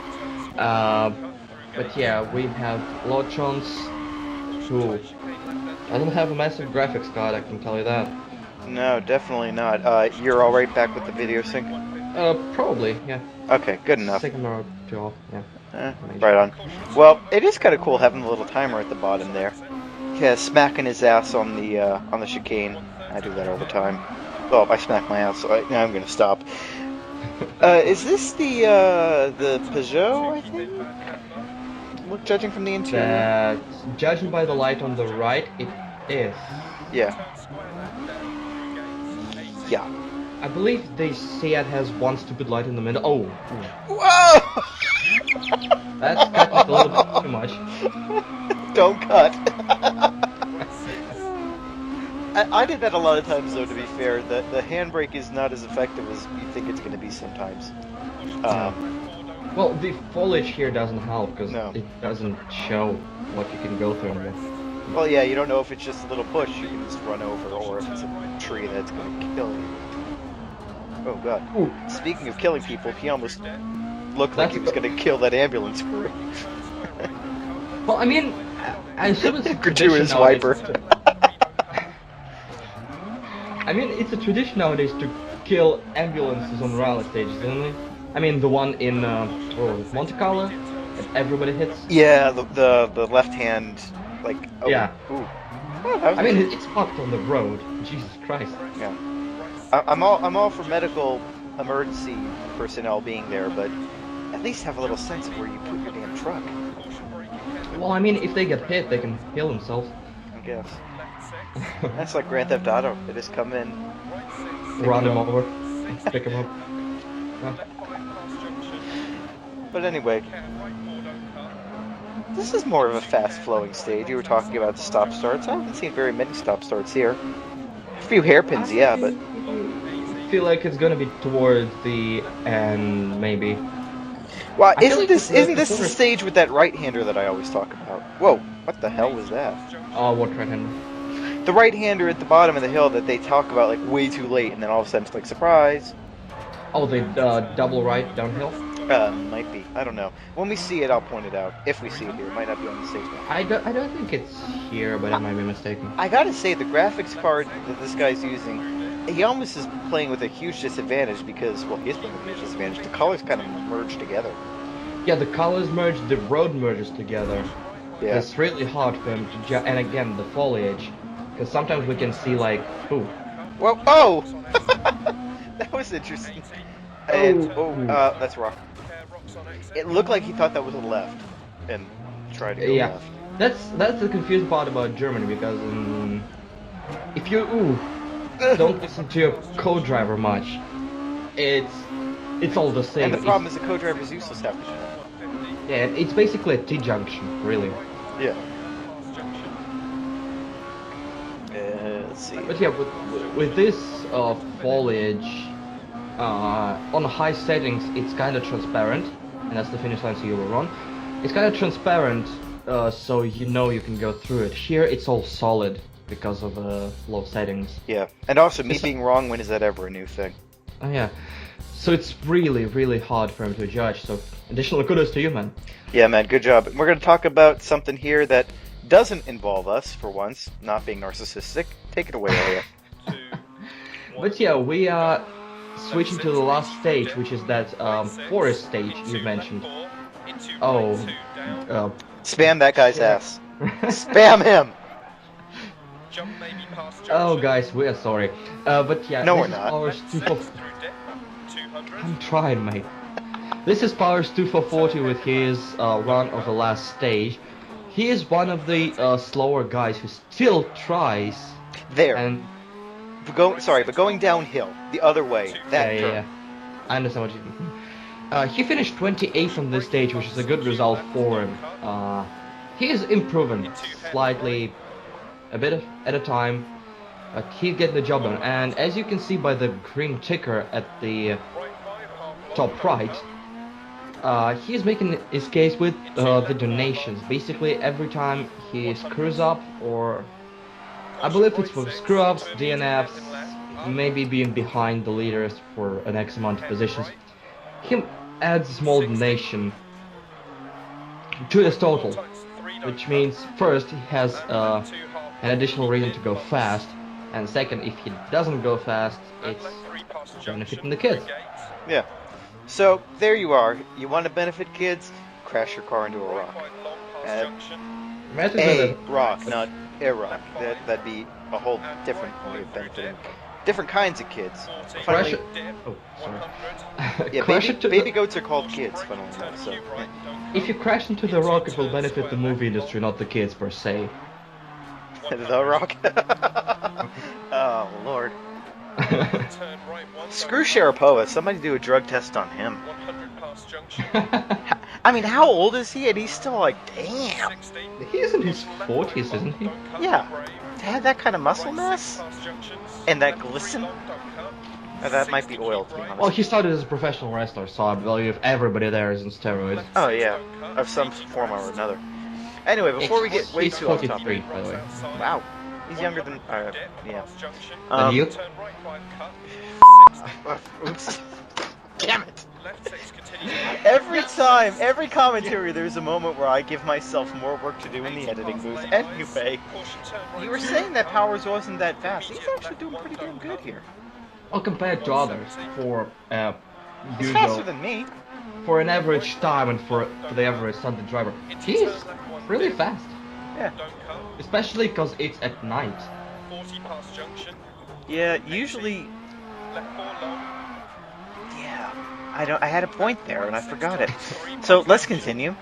Speaker 2: But yeah, we have Lotrons, who doesn't have a massive graphics card, I can tell you that.
Speaker 1: No, definitely not. You're all right back with the video sync?
Speaker 2: Probably, yeah.
Speaker 1: Okay, good enough.
Speaker 2: Second or two off, yeah.
Speaker 1: Right on. Well, it is kind of cool having the little timer at the bottom there. Yeah, smacking his ass on the chicane. I do that all the time. Oh, I smack my ass. So now I'm gonna stop. Is this the Peugeot? I think. Look, judging from the interior.
Speaker 2: Judging by the light on the right, it is.
Speaker 1: Yeah. Yeah.
Speaker 2: I believe the Seat has one stupid light in the middle. Oh,
Speaker 1: Whoa!
Speaker 2: that's cutting it a little bit too much.
Speaker 1: Don't cut. I did that a lot of times, though. To be fair, the handbrake is not as effective as you think it's going to be sometimes.
Speaker 2: Well, the foliage here doesn't help because
Speaker 1: No.
Speaker 2: it doesn't show what you can go through.
Speaker 1: Well, yeah, you don't know if it's just a little bush you can just run over, or if it's a tree that's going to kill you. Oh god.
Speaker 2: Ooh.
Speaker 1: Speaking of killing people, he almost looked like he was going to kill that ambulance crew.
Speaker 2: Well, I mean, I assume it's a
Speaker 1: Gratuitous
Speaker 2: tradition nowadays
Speaker 1: wiper.
Speaker 2: I mean, it's a tradition nowadays to kill ambulances on rally stages, isn't it? I mean, the one in Monte Carlo that everybody hits.
Speaker 1: Yeah, the left hand, like. Oh,
Speaker 2: Yeah.
Speaker 1: Ooh. Oh, that was
Speaker 2: I mean, it's parked on the road. Jesus Christ.
Speaker 1: Yeah. I'm all for medical emergency personnel being there, but at least have a little sense of where you put your damn truck.
Speaker 2: Well, I mean, if they get hit, they can heal themselves.
Speaker 1: I guess. That's like Grand Theft Auto. They just come in.
Speaker 2: Run them over. Pick them up. Yeah.
Speaker 1: But anyway, this is more of a fast-flowing stage. You were talking about the stop-starts. I haven't seen very many stop-starts here. A few hairpins, yeah, but...
Speaker 2: feel like it's gonna be towards the end, maybe.
Speaker 1: Well,
Speaker 2: I feel like
Speaker 1: isn't
Speaker 2: the
Speaker 1: this the
Speaker 2: forest-
Speaker 1: stage with that right-hander that I always talk about? Whoa, what the hell was that?
Speaker 2: Oh, what right-hander?
Speaker 1: The right-hander at the bottom of the hill that they talk about like way too late, and then all of a sudden it's like surprise.
Speaker 2: Oh, the double right downhill.
Speaker 1: Might be. I don't know. When we see it, I'll point it out. If we see it here, it might not be on the stage.
Speaker 2: I don't think it's here, but I might be mistaken.
Speaker 1: I gotta say, the graphics card that this guy's using, he almost is playing with a huge disadvantage because, well, he is playing with a huge disadvantage. The colors kind of merge together.
Speaker 2: Yeah, the colors merge, the road merges together.
Speaker 1: Yeah.
Speaker 2: It's really hard for him to and again, the foliage. Because sometimes we can see, like, ooh.
Speaker 1: Well, oh! That was interesting. And, that's rock. It looked like he thought that was a left, and tried to go
Speaker 2: Yeah.
Speaker 1: left.
Speaker 2: That's the confusing part about Germany, because if you don't listen to your co-driver much, it's all the same.
Speaker 1: And the problem is the co-driver's useless half the time.
Speaker 2: Yeah, it's basically a T-junction, really.
Speaker 1: Yeah. Let's see.
Speaker 2: But yeah, with this foliage, on high settings, it's kind of transparent, and that's the finish line, so you will run. It's kind of transparent, so you know you can go through it. Here, it's all solid because of low settings.
Speaker 1: Yeah, and also me being wrong, when is that ever a new thing?
Speaker 2: Oh yeah, so it's really, really hard for him to judge. So additional kudos to you, man.
Speaker 1: Yeah, man, good job. We're going to talk about something here that doesn't involve us, for once, not being narcissistic. Take it away, Elliot.
Speaker 2: But yeah, we are switching to the last stage, which is that forest stage you mentioned. Oh,
Speaker 1: Spam that guy's ass. Spam him!
Speaker 2: oh, guys, we are sorry. But yeah,
Speaker 1: No,
Speaker 2: this
Speaker 1: we're
Speaker 2: is
Speaker 1: not.
Speaker 2: Powers 2 for... I'm trying, mate. This is Powers 2 for 40 with his run of the last stage. He is one of the slower guys who still tries.
Speaker 1: There.
Speaker 2: And
Speaker 1: but going downhill, the other way, that
Speaker 2: yeah,
Speaker 1: turn.
Speaker 2: yeah. I understand what you mean. He finished 28th on this stage, which is a good result for him. He is improving slightly, a bit at a time, but he's getting the job done. And as you can see by the green ticker at the top right, he's making his case with the donations. Basically, every time he screws up, or I believe it's for screw-ups, DNFs, maybe being behind the leaders for an X amount of positions, he adds a small donation to his total, which means first he has an additional reason to go fast, and second, if he doesn't go fast, it's benefiting the kids.
Speaker 1: Yeah. So, there you are. You want to benefit kids? Crash your car into a rock.
Speaker 2: Imagine
Speaker 1: A
Speaker 2: that-
Speaker 1: rock, not a rock. That'd be a whole different way of benefiting different kinds of kids.
Speaker 2: Crash
Speaker 1: Funnily,
Speaker 2: it. Oh, sorry.
Speaker 1: yeah,
Speaker 2: Crash
Speaker 1: baby,
Speaker 2: it to
Speaker 1: baby goats are called kids, funnily enough, so...
Speaker 2: If you crash into the rock, it will benefit the movie industry, not the kids per se.
Speaker 1: The rock? Oh, Lord. Screw Sharapova. Somebody do a drug test on him. I mean, how old is he? And he's still like, damn.
Speaker 2: He's in his 40s, isn't he?
Speaker 1: Yeah. To have that kind of muscle mass? And that glisten? That might be oil, to be honest.
Speaker 2: Well, he started as a professional wrestler, so I believe everybody there is on steroids.
Speaker 1: Oh, yeah. Of some form or another. Anyway, before we get way
Speaker 2: He's
Speaker 1: too off
Speaker 2: 43,
Speaker 1: topic.
Speaker 2: by the way.
Speaker 1: Wow. He's younger than... yeah.
Speaker 2: And you?
Speaker 1: Oops. Damn it. Every time, every commentary, there's a moment where I give myself more work to do in the editing booth. Anyway, you were saying that Powers wasn't that fast. He's actually doing pretty damn good here.
Speaker 2: Well, compared to others, for
Speaker 1: He's faster
Speaker 2: usual,
Speaker 1: than me.
Speaker 2: for an average time and for the average Sunday driver, he's really fast.
Speaker 1: Yeah.
Speaker 2: Especially because it's at night.
Speaker 1: Yeah, usually... Yeah. I had a point there and I forgot it. So, let's continue.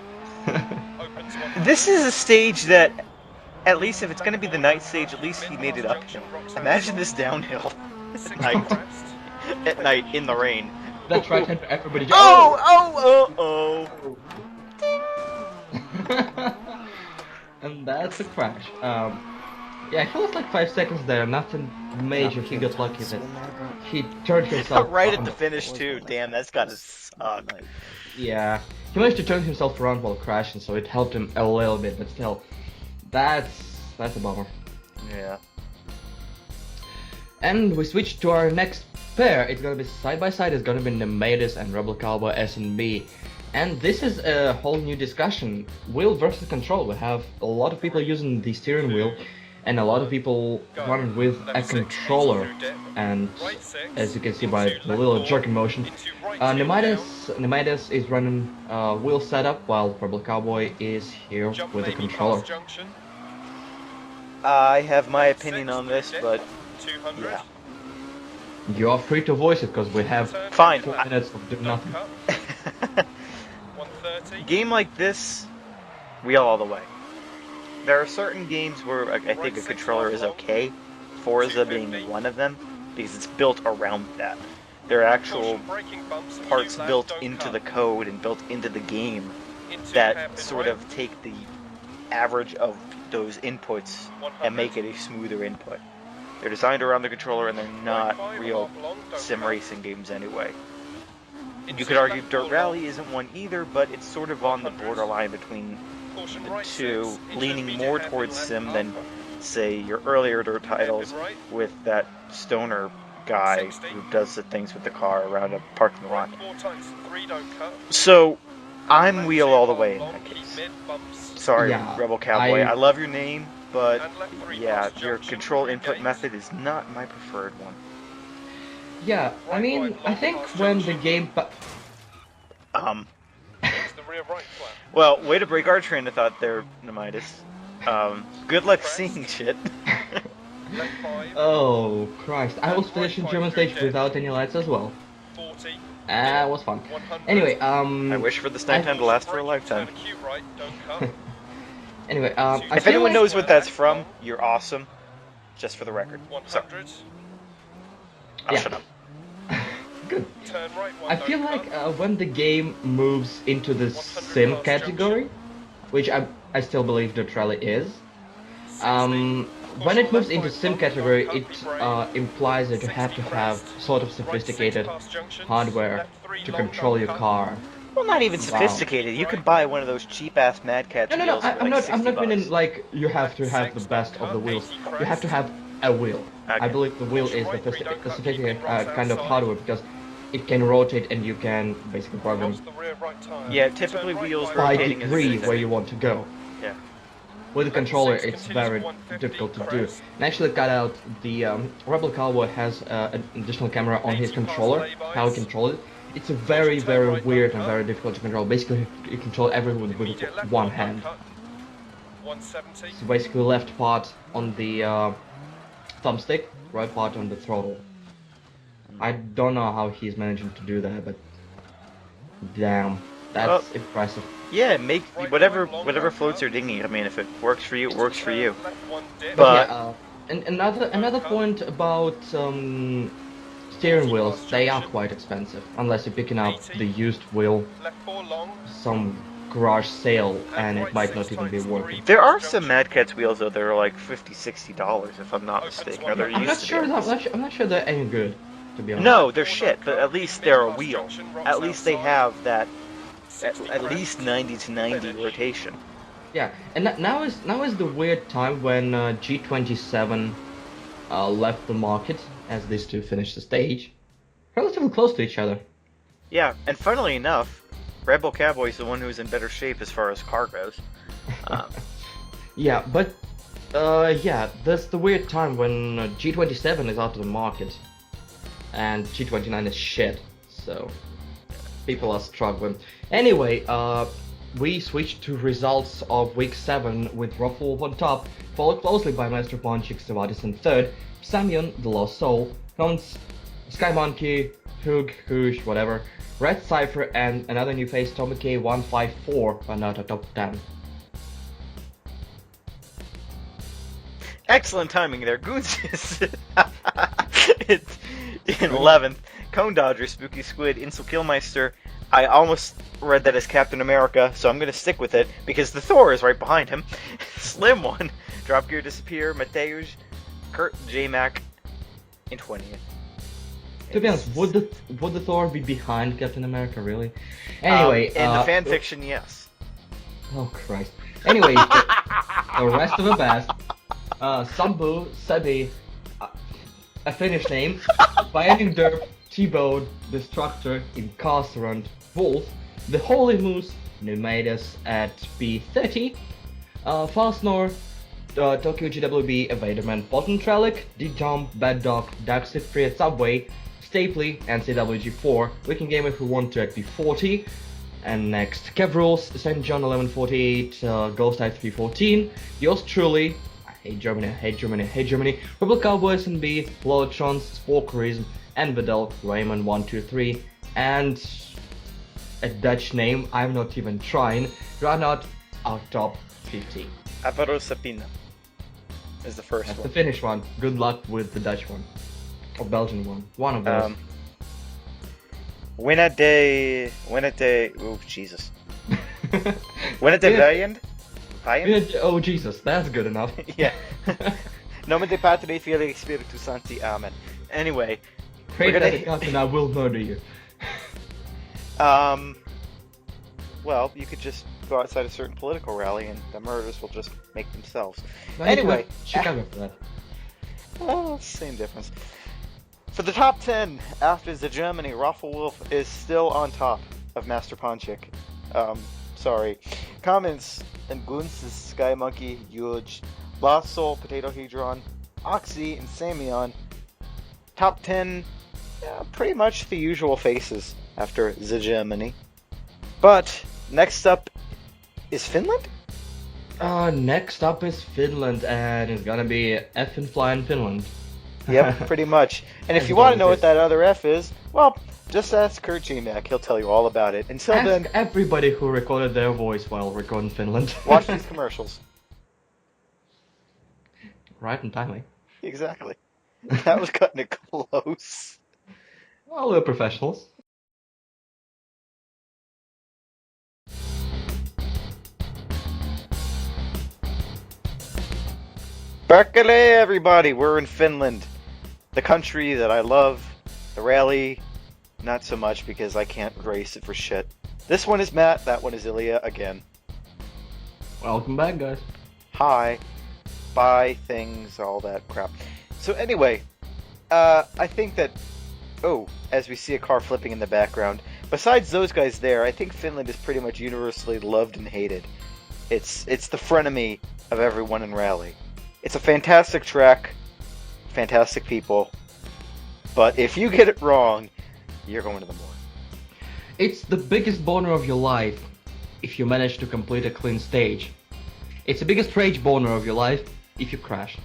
Speaker 1: This is a stage that, at least if it's going to be the night stage, at least he made it uphill. Imagine this downhill. At night. At night, in the rain.
Speaker 2: That's right, and everybody just...
Speaker 1: Oh!
Speaker 2: And that's a crash. Yeah, he was like 5 seconds there, nothing major. He got lucky that he turned
Speaker 1: Oh,
Speaker 2: himself
Speaker 1: right at
Speaker 2: around.
Speaker 1: the finish too. Damn, that's gotta suck.
Speaker 2: Yeah, he managed to turn himself around while crashing, so it helped him a little bit, but still, that's a bummer.
Speaker 1: Yeah.
Speaker 2: And we switch to our next pair. It's gonna be side by side. It's gonna be Nemesis and Rebel Cowboy S&B. And this is a whole new discussion. Wheel versus control. We have a lot of people using the steering wheel, and a lot of people running with a controller. And as you can see by the little jerking motion, Nemesis is running wheel setup, while Rebel Cowboy is here with a controller.
Speaker 1: I have my opinion on this, but yeah.
Speaker 2: You are free to voice it because we have
Speaker 1: Fine.
Speaker 2: 4 minutes of doing nothing.
Speaker 1: Game like this, wheel all the way. There are certain games where I think a controller is okay, Forza being one of them, because it's built around that. There are actual parts built into the code and built into the game that sort of take the average of those inputs and make it a smoother input. They're designed around the controller and they're not real sim racing games anyway. You could argue Dirt Rally isn't one either, but it's sort of on the borderline between the two, leaning more towards sim than, say, your earlier Dirt titles with that stoner guy who does the things with the car around a parking lot. So, I'm wheel all the way in that case. Sorry,
Speaker 2: Yeah,
Speaker 1: Rebel Cowboy. I love your name, but yeah, your control input method is not my preferred one.
Speaker 2: Yeah, I mean, I think when the game...
Speaker 1: Well, way to break our train of thought there, Nemitis. Good luck seeing shit.
Speaker 2: Oh, Christ. I was finishing German stage without any lights as well. It was fun. Anyway,
Speaker 1: I wish for this nighttime to last for a lifetime.
Speaker 2: Anyway,
Speaker 1: If anyone knows what that's from, you're awesome. Just for the record. So. Oh,
Speaker 2: Yeah.
Speaker 1: shut up.
Speaker 2: Good. I feel like when the game moves into the sim category, which I still believe Dirt Rally is, when it moves into sim category, it implies that you have to have sort of sophisticated hardware to control your car.
Speaker 1: Well, not even sophisticated. You could buy one of those cheap-ass Mad Catz
Speaker 2: No,
Speaker 1: wheels for
Speaker 2: I'm
Speaker 1: like
Speaker 2: not. I'm not
Speaker 1: $60.
Speaker 2: meaning like you have to have the best of the wheels. You have to have a wheel.
Speaker 1: Okay.
Speaker 2: I believe the wheel is the sophisticated kind of hardware because it can rotate and you can basically program
Speaker 1: Yeah, typically wheels
Speaker 2: by
Speaker 1: rotating
Speaker 2: degree
Speaker 1: is
Speaker 2: where you want to go.
Speaker 1: Yeah.
Speaker 2: With the controller, it's very difficult to do. And actually, cut out the Rebel Cowboy has an additional camera on his controller. How he controls it. It's a very, very weird and very difficult to control. Basically, you control everything with one hand. So basically, left part on the thumbstick, right part on the throttle. I don't know how he's managing to do that, but damn, that's impressive.
Speaker 1: Yeah, make whatever floats your dinghy. I mean, if it works for you, it works for you.
Speaker 2: But
Speaker 1: But
Speaker 2: yeah, and another point about steering wheels, they are quite expensive unless you're picking up the used wheel, some garage sale, and it might not even be worth it.
Speaker 1: there are some Mad Catz wheels though that are like $50-$60 if I'm not mistaken. Or they're
Speaker 2: I'm not
Speaker 1: used to
Speaker 2: sure.
Speaker 1: be.
Speaker 2: I'm not sure they're any good, to be honest.
Speaker 1: No, they're shit. But at least they're a wheel. At least they have that. At least 90 to 90 rotation.
Speaker 2: Yeah, and now is the weird time when G27 left the market as these two finished the stage, relatively close to each other.
Speaker 1: Yeah, and funnily enough, Rebel Cowboy is the one who's in better shape as far as car goes.
Speaker 2: Yeah, but yeah, that's the weird time when G27 is out of the market, and G29 is shit. So people are struggling. Anyway, we switch to results of week 7 with Ruffle on top, followed closely by Master Ponchik, Savadis in third, Samion, The Lost Soul, Cons, Sky Monkey, Hoog, Hoosh, whatever, Red Cypher, and another new face, Tommy K154, but not a top 10.
Speaker 1: Excellent timing there. Goons is it's in 11th. Cone Dodger, Spooky Squid, Insel Killmeister. I almost read that as Captain America, so I'm going to stick with it because the Thor is right behind him. Slim One, Drop Gear Disappear, Mateusz, Kurt, J-Mac, in 20th.
Speaker 2: To be honest, would the Thor be behind Captain America, really? Anyway,
Speaker 1: in the fan fiction, yes.
Speaker 2: Oh Christ. Anyway, the rest of the best. Sambu, Sebi, a Finnish name, Binding Derp, T-Bone, Destructor, Incarcerant, Wolf, The Holy Moose, Numidas at B30, Fastnor, Tokyo GWB, Evaderman, Bottom Trellic, D-Jump, Bad Dog, Dark Free at Subway, Stapley, and CWG4, Wicked Gamer who won to at B40, and next Kev Rules, St. John 1148, Ghost Type 314, yours truly, I hate Germany, I hate Germany, I hate Germany, Rebel Cowboys and B, Lolotrons, Sporkerism, and Vidal, Raymond 123, and a Dutch name, I'm not even trying, run out our top 50.
Speaker 1: Avaro Sapina is the first
Speaker 2: That's
Speaker 1: one.
Speaker 2: the Finnish one. Good luck with the Dutch one. Or Belgian one. One of those.
Speaker 1: Winnete, oh Jesus. Winnete Valiant?
Speaker 2: Oh Jesus, that's good enough.
Speaker 1: Yeah. Nome de Patria Filii Spiritus Sancti, Amen. Anyway.
Speaker 2: Pray
Speaker 1: we're
Speaker 2: that
Speaker 1: gonna-
Speaker 2: the God and I will murder you.
Speaker 1: Well, you could just go outside a certain political rally and the murders will just make themselves.
Speaker 2: I need to
Speaker 1: Anyway.
Speaker 2: go to Chicago for that.
Speaker 1: Well, same difference. For the top 10, after the Germany, Rafflewolf is still on top of Master Ponchik. Sorry. Comments and Gunz is Sky Monkey, Huge, Lost Soul, Potato Hedron, Oxy, and Samion. Top 10, pretty much the usual faces after the Germany. But next up is Finland?
Speaker 2: Next up is Finland, and it's gonna be F and Fly in Finland.
Speaker 1: Yep, pretty much. And if you want to know what that other F is, well, just ask Kurt G-Mac. He'll tell you all about it. Until
Speaker 2: Ask
Speaker 1: then,
Speaker 2: everybody who recorded their voice while recording Finland.
Speaker 1: watch these commercials.
Speaker 2: Right and timely.
Speaker 1: Exactly. That was cutting it close.
Speaker 2: Well, we're professionals.
Speaker 1: Berkele, everybody! We're in Finland. The country that I love. The rally, not so much because I can't race it for shit. This one is Matt, that one is Ilya again.
Speaker 2: Welcome back, guys.
Speaker 1: Hi. Buy things, all that crap. So anyway, I think that, as we see a car flipping in the background, besides those guys there, I think Finland is pretty much universally loved and hated. It's the frenemy of everyone in rally. It's a fantastic track, fantastic people, but if you get it wrong, you're going to the morgue.
Speaker 2: It's the biggest boner of your life if you manage to complete a clean stage. It's the biggest rage boner of your life if you crash.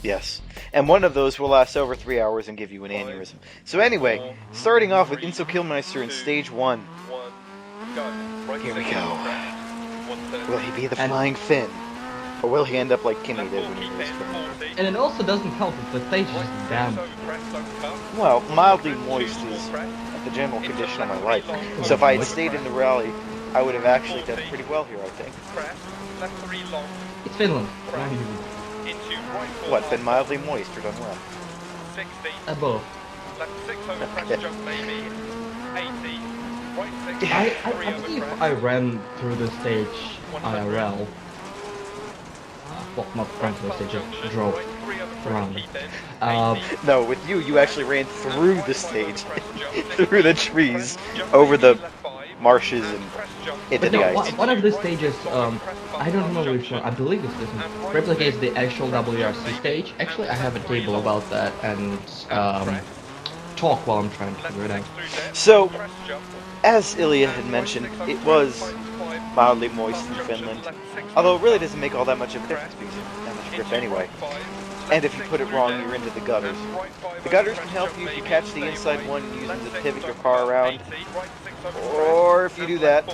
Speaker 1: Yes, and one of those will last over 3 hours and give you an aneurysm. So anyway, starting off with Inso Killmeister in stage 1. Here we go. Will he be the
Speaker 2: And-
Speaker 1: flying Finn? Or will he end up like Kimmy did when he was Finn?
Speaker 2: And it also doesn't help if the stage is damn.
Speaker 1: Well, mildly moist is the general condition of my life. So if I had stayed in the rally, I would have actually done pretty well here, I think.
Speaker 2: It's Finland.
Speaker 1: What, been mildly moist or done well?
Speaker 2: Above.
Speaker 1: Okay.
Speaker 2: I think if I ran through the stage IRL, well, not ran through the stage, just drove around.
Speaker 1: No, with you actually ran through the stage, through the trees, over the marshes and into
Speaker 2: But no,
Speaker 1: the ice.
Speaker 2: one of the stages, I don't remember which one, I believe it's this one, replicates the actual WRC stage. Actually, I have a table about that and talk while I'm trying to figure it out.
Speaker 1: So, as Ilya had mentioned, it was mildly moist in Finland, although it really doesn't make all that much of a difference because it's that much grip anyway. And if you put it wrong, you're into the gutters. The gutters can help you if you catch the inside one and use them to pivot your car around. Or if you do that,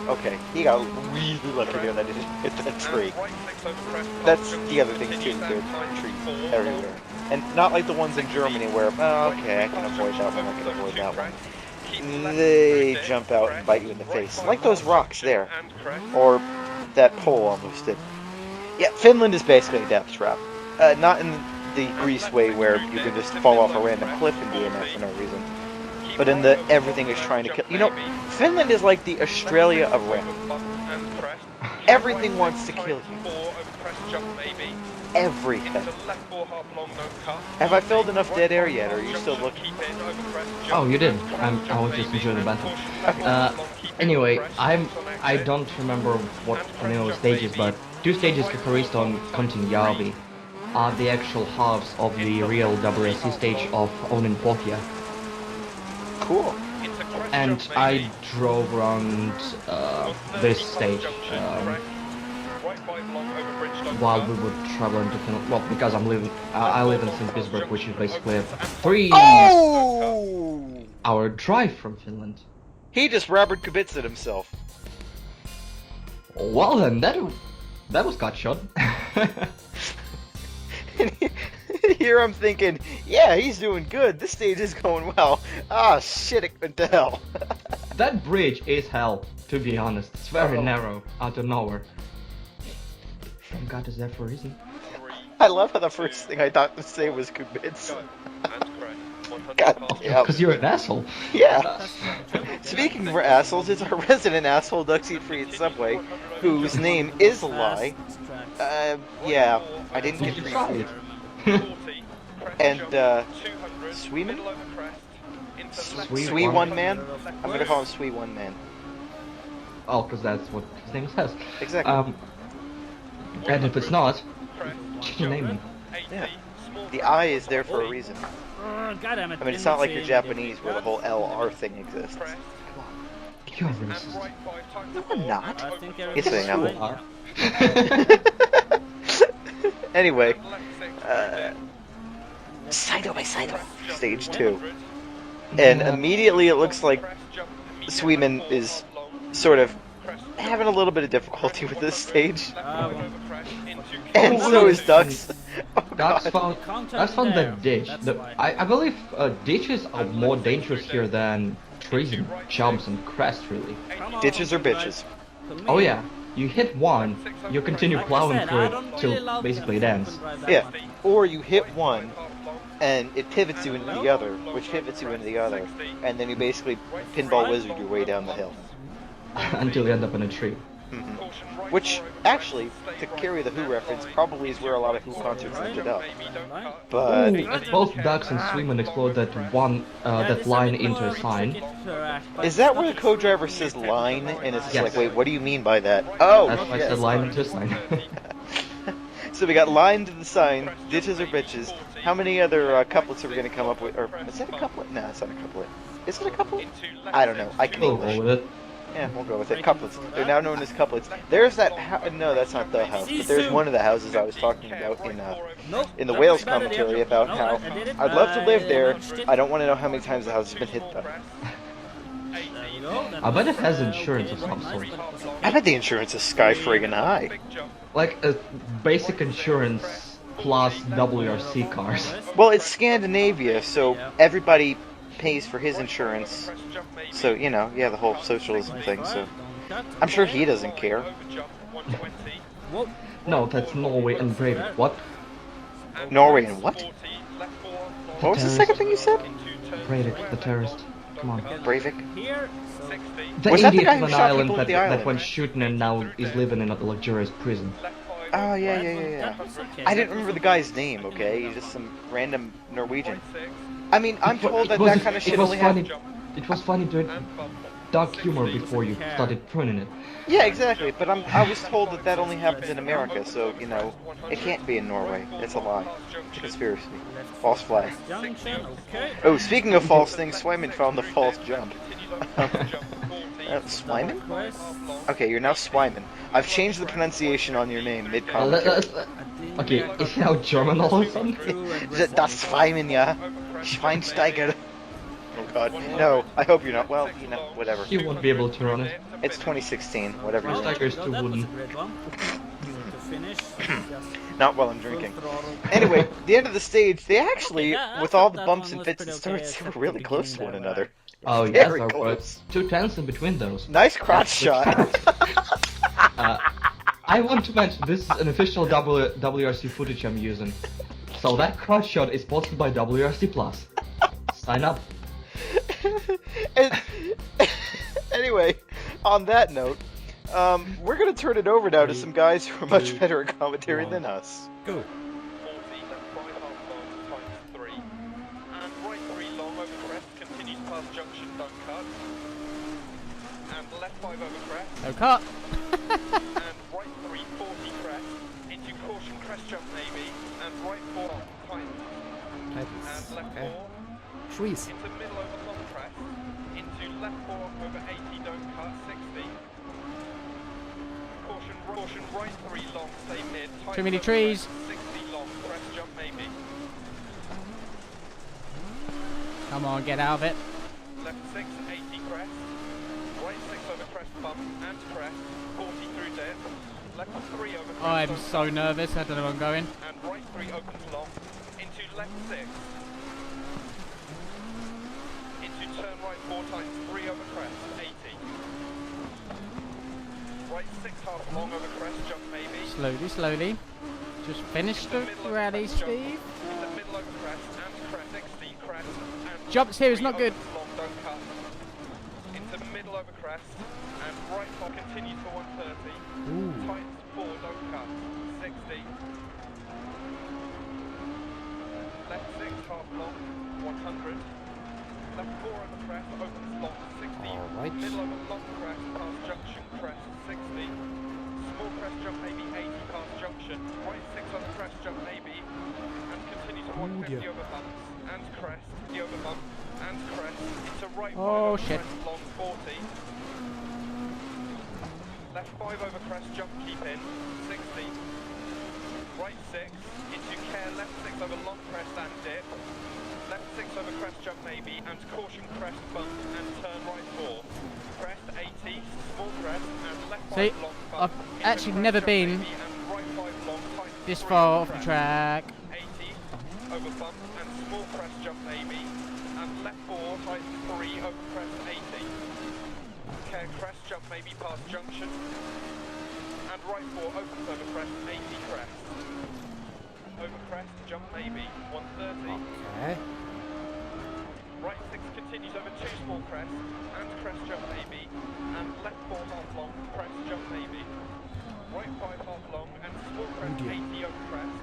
Speaker 1: okay, he got really lucky there that it didn't hit that tree. That's the other thing too, there are trees everywhere. And not like the ones in Germany where, okay, I can avoid that one, I can avoid that one. They jump out and bite you in the face, like those rocks there, or that pole almost did. Yeah, Finland is basically a death trap. Not in the Greece way where you can just fall off a random cliff and DNF for no reason, but in the everything is trying to kill. You know, Finland is like the Australia of rap. Everything wants to kill you. Everything. Have I filled enough dead air yet, or are you still looking?
Speaker 2: Oh, you did. I was just enjoying the battle. Anyway, I don't remember what the name of the stage is, but two stages Kakarista on Kontinjärvi are the actual halves of the real WRC stage of Onnenpokya.
Speaker 1: Cool.
Speaker 2: And I drove around this stage while we were traveling to Finland. Well, because I live in St. Petersburg, which is basically a 3-hour drive from Finland.
Speaker 1: He just Robert Kubica himself.
Speaker 2: Well then, that was cut short.
Speaker 1: Here I'm thinking, yeah, he's doing good. This stage is going well. Ah, shit, it went to hell.
Speaker 2: That bridge is hell, to be honest. It's very narrow, out of nowhere. Thank God it's there for a reason.
Speaker 1: I love how the first thing I thought to say was Kubica. God damn.
Speaker 2: Because you're an asshole.
Speaker 1: Yeah. Speaking of assholes, it's our resident asshole duck seat free at Subway, whose name is a lie. Yeah, I didn't get free food. And, Sweeman? Swee One Man? I'm gonna call him Swee One Man.
Speaker 2: Oh, because that's what his name says.
Speaker 1: Exactly.
Speaker 2: And if it's not, change your name.
Speaker 1: Yeah. The I is there for a reason.
Speaker 3: God damn it.
Speaker 1: I mean, it's not like you're Japanese where the whole LR thing exists.
Speaker 2: You're racist.
Speaker 1: No, I'm not.
Speaker 3: I think
Speaker 1: Yes, I am.
Speaker 2: You are.
Speaker 1: Anyway, Saito by Saito, stage 2. And immediately it looks like Sweeman is sort of having a little bit of difficulty with this stage. And so is Ducks. Oh,
Speaker 2: Ducks
Speaker 1: God.
Speaker 2: found the ditch. I believe ditches are more dangerous here than trees and jumps and crests, really.
Speaker 1: Ditches are bitches.
Speaker 2: Oh yeah, you hit one, you continue plowing through it till basically it ends.
Speaker 1: Yeah, or you hit one, and it pivots you into the other, which pivots you into the other, and then you basically pinball wizard your way down the hill.
Speaker 2: Until you end up in a tree.
Speaker 1: Which, actually, to carry the Who reference, probably is where a lot of Who concerts ended up. But
Speaker 2: If both Ducks and Sweeman explode that line into a sign,
Speaker 1: is that where the co-driver says line, and it's just like, wait, what do you mean by that? Oh,
Speaker 2: that's why I
Speaker 1: yes.
Speaker 2: said line into a sign.
Speaker 1: So we got line to the sign, ditches or bitches. How many other couplets are we going to come up with? Or is that a couplet? No, it's not a couplet. Is it a couplet? I don't know. I can
Speaker 2: We'll go
Speaker 1: English.
Speaker 2: with it.
Speaker 1: Yeah, we'll go with it. Couplets. They're now known as couplets. There's that no, that's not the house, but there's one of the houses I was talking about in the Wales commentary about how I'd love to live there. I don't want to know how many times the house has been hit though.
Speaker 2: I bet it has insurance of some sort.
Speaker 1: I bet the insurance is sky friggin' high.
Speaker 2: Like a basic insurance plus WRC cars.
Speaker 1: Well, it's Scandinavia, so everybody pays for his insurance. So, you know, yeah, the whole socialism thing, so I'm sure he doesn't care.
Speaker 2: No, that's Norway and Breivik. What?
Speaker 1: Norway and what? What was the second thing you said?
Speaker 2: Breivik, the terrorist. Come on.
Speaker 1: Breivik?
Speaker 2: The
Speaker 1: Was that the
Speaker 2: idiot
Speaker 1: guy who
Speaker 2: on
Speaker 1: shot
Speaker 2: island
Speaker 1: people at
Speaker 2: that,
Speaker 1: the island?
Speaker 2: that went shooting and now is living in a luxurious prison.
Speaker 1: Oh, yeah. I didn't remember the guy's name, okay? He's just some random Norwegian. I mean, I'm told that that kind of shit only happens.
Speaker 2: It was funny doing dark humor before you started pruning it.
Speaker 1: Yeah, exactly, but I was told that that only happens in America, so, you know, it can't be in Norway. It's a lie. It's a conspiracy. False flag. Oh, speaking of false things, Swyman found the false jump. Swyman? Okay, you're now Swyman. I've changed the pronunciation on your name mid-commentary.
Speaker 2: Okay, is he now German all of a sudden?
Speaker 1: Das Swyman, yeah. Schweinsteiger. Oh god. No, I hope you're not. Well, you know, whatever.
Speaker 2: He won't be able to run it.
Speaker 1: It's 2016, whatever you want.
Speaker 2: Steiger's too wooden.
Speaker 1: Not while I'm drinking. Anyway, the end of the stage, they actually, with all the bumps and fits and starts, they were really close to one another.
Speaker 2: Oh yes,
Speaker 1: Very
Speaker 2: there
Speaker 1: close.
Speaker 2: were 2 tenths in between those.
Speaker 1: Nice crotch shot.
Speaker 2: I want to mention this is an official WRC footage I'm using. So that crotch shot is sponsored by WRC Plus. Sign up.
Speaker 1: And, anyway, on that note, we're gonna turn it over now to some guys who are much better at commentary than us.
Speaker 6: Go.
Speaker 4: 40, left 5 half long, times 3. And right 3 long over crest, continues past junction, don't cut. And left 5 over crest.
Speaker 3: No cut.
Speaker 4: And right 3, 40 crest. Into caution crest jump maybe. And right 4 tight. And left 4.
Speaker 6: Trees.
Speaker 4: Into middle over long crest. Into left 4 over 80, don't cut, 60. Caution right 3 long, stay mid. Tight
Speaker 3: Too many
Speaker 4: over
Speaker 3: trees.
Speaker 4: crest, 60 long, crest jump maybe.
Speaker 3: Come on, get out of it.
Speaker 4: Left 6, 80 crest. Right 6 over crest bump and crest. 40 through dip. Left 3 over crest.
Speaker 3: I'm
Speaker 4: don't
Speaker 3: so
Speaker 4: cut,
Speaker 3: nervous. I don't know where I'm going.
Speaker 4: and right 3 opens long. Into left 6. Into turn right 4 times 3 over crest. 80. Right 6 half long over crest jump maybe.
Speaker 3: Slowly, slowly. Just finish the rally, Steve.
Speaker 4: In the middle over crest and crest. 60 crest and
Speaker 3: Jumps here is not good.
Speaker 4: long, don't cut. Into middle over crest and right 4 continues for 130. Tight 4, don't cut. 60. Left 6 half long, 100. Left 4 over crest, opens long, 60.
Speaker 6: Alright.
Speaker 4: Middle over long crest, past junction crest, 60. Small crest jump maybe 80 past junction. Right 6 over crest jump maybe. And continue to 150
Speaker 6: dear.
Speaker 4: over bumps. And crest, the over bump. And crest. Into right 5
Speaker 3: Oh,
Speaker 4: over
Speaker 3: shit.
Speaker 4: crest, long 40. Left 5 over crest, jump keep in, 60. Right 6, into care, left 6 over long crest and dip. Left 6 over crest jump maybe, and caution crest bump, and turn right 4. Crest 80, small crest, and left 5
Speaker 3: See,
Speaker 4: long bump.
Speaker 3: I've
Speaker 4: into
Speaker 3: actually
Speaker 4: crest
Speaker 3: never
Speaker 4: jump
Speaker 3: been
Speaker 4: maybe, and right 5 long, tight
Speaker 3: this
Speaker 4: 3
Speaker 3: far
Speaker 4: over
Speaker 3: off the
Speaker 4: crest.
Speaker 3: track.
Speaker 4: 80, over bump, and small crest jump maybe, and left 4, tight 3 over crest 80. Care crest jump maybe past junction. And right 4 opens over crest, 80 crest. Over crest, jump maybe, 130.
Speaker 6: Okay.
Speaker 4: Right 6 continues over 2 small crest, and crest jump maybe. And left 4 half long, crest jump maybe. Right 5 half long, and small crest,
Speaker 6: dear.
Speaker 4: 80 over crest.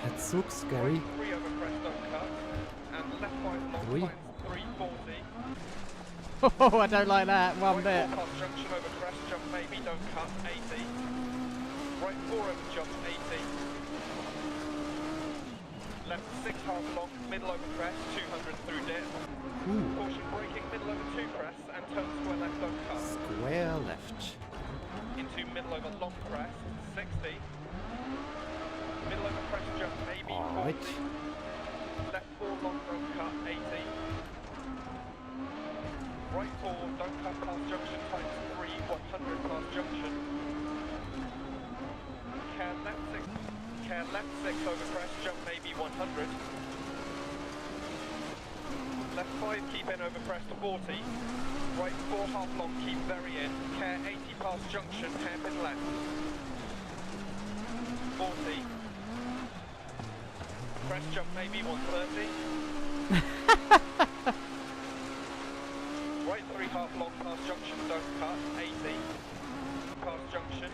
Speaker 6: That's so scary.
Speaker 4: Right 3 over crest, don't cut. And left 5 long,
Speaker 6: Three.
Speaker 4: times 340.
Speaker 3: Oh, I don't like that one bit.
Speaker 4: Right 4 past junction over crest, jump maybe, don't cut, 80. Right 4 over jump, 80. Left 6 half long, middle over crest, 200 through dip. Caution braking, middle over 2 crests, and turn square left, don't cut.
Speaker 6: Square left.
Speaker 4: Into middle over long crest, 60. Middle over crest jump maybe, 40.
Speaker 6: Alright.
Speaker 4: Left 4 long, don't cut, 80. Right 4, don't cut past junction, times 3, 100 past junction. Care left 6 over crest, jump maybe 100. Left 5, keep in over crest, 40. Right 4 half long, keep very in. Care 80 past junction, hairpin left. 40. Crest jump maybe 130. Right 3 half long past junction, don't cut, 80. Past junction.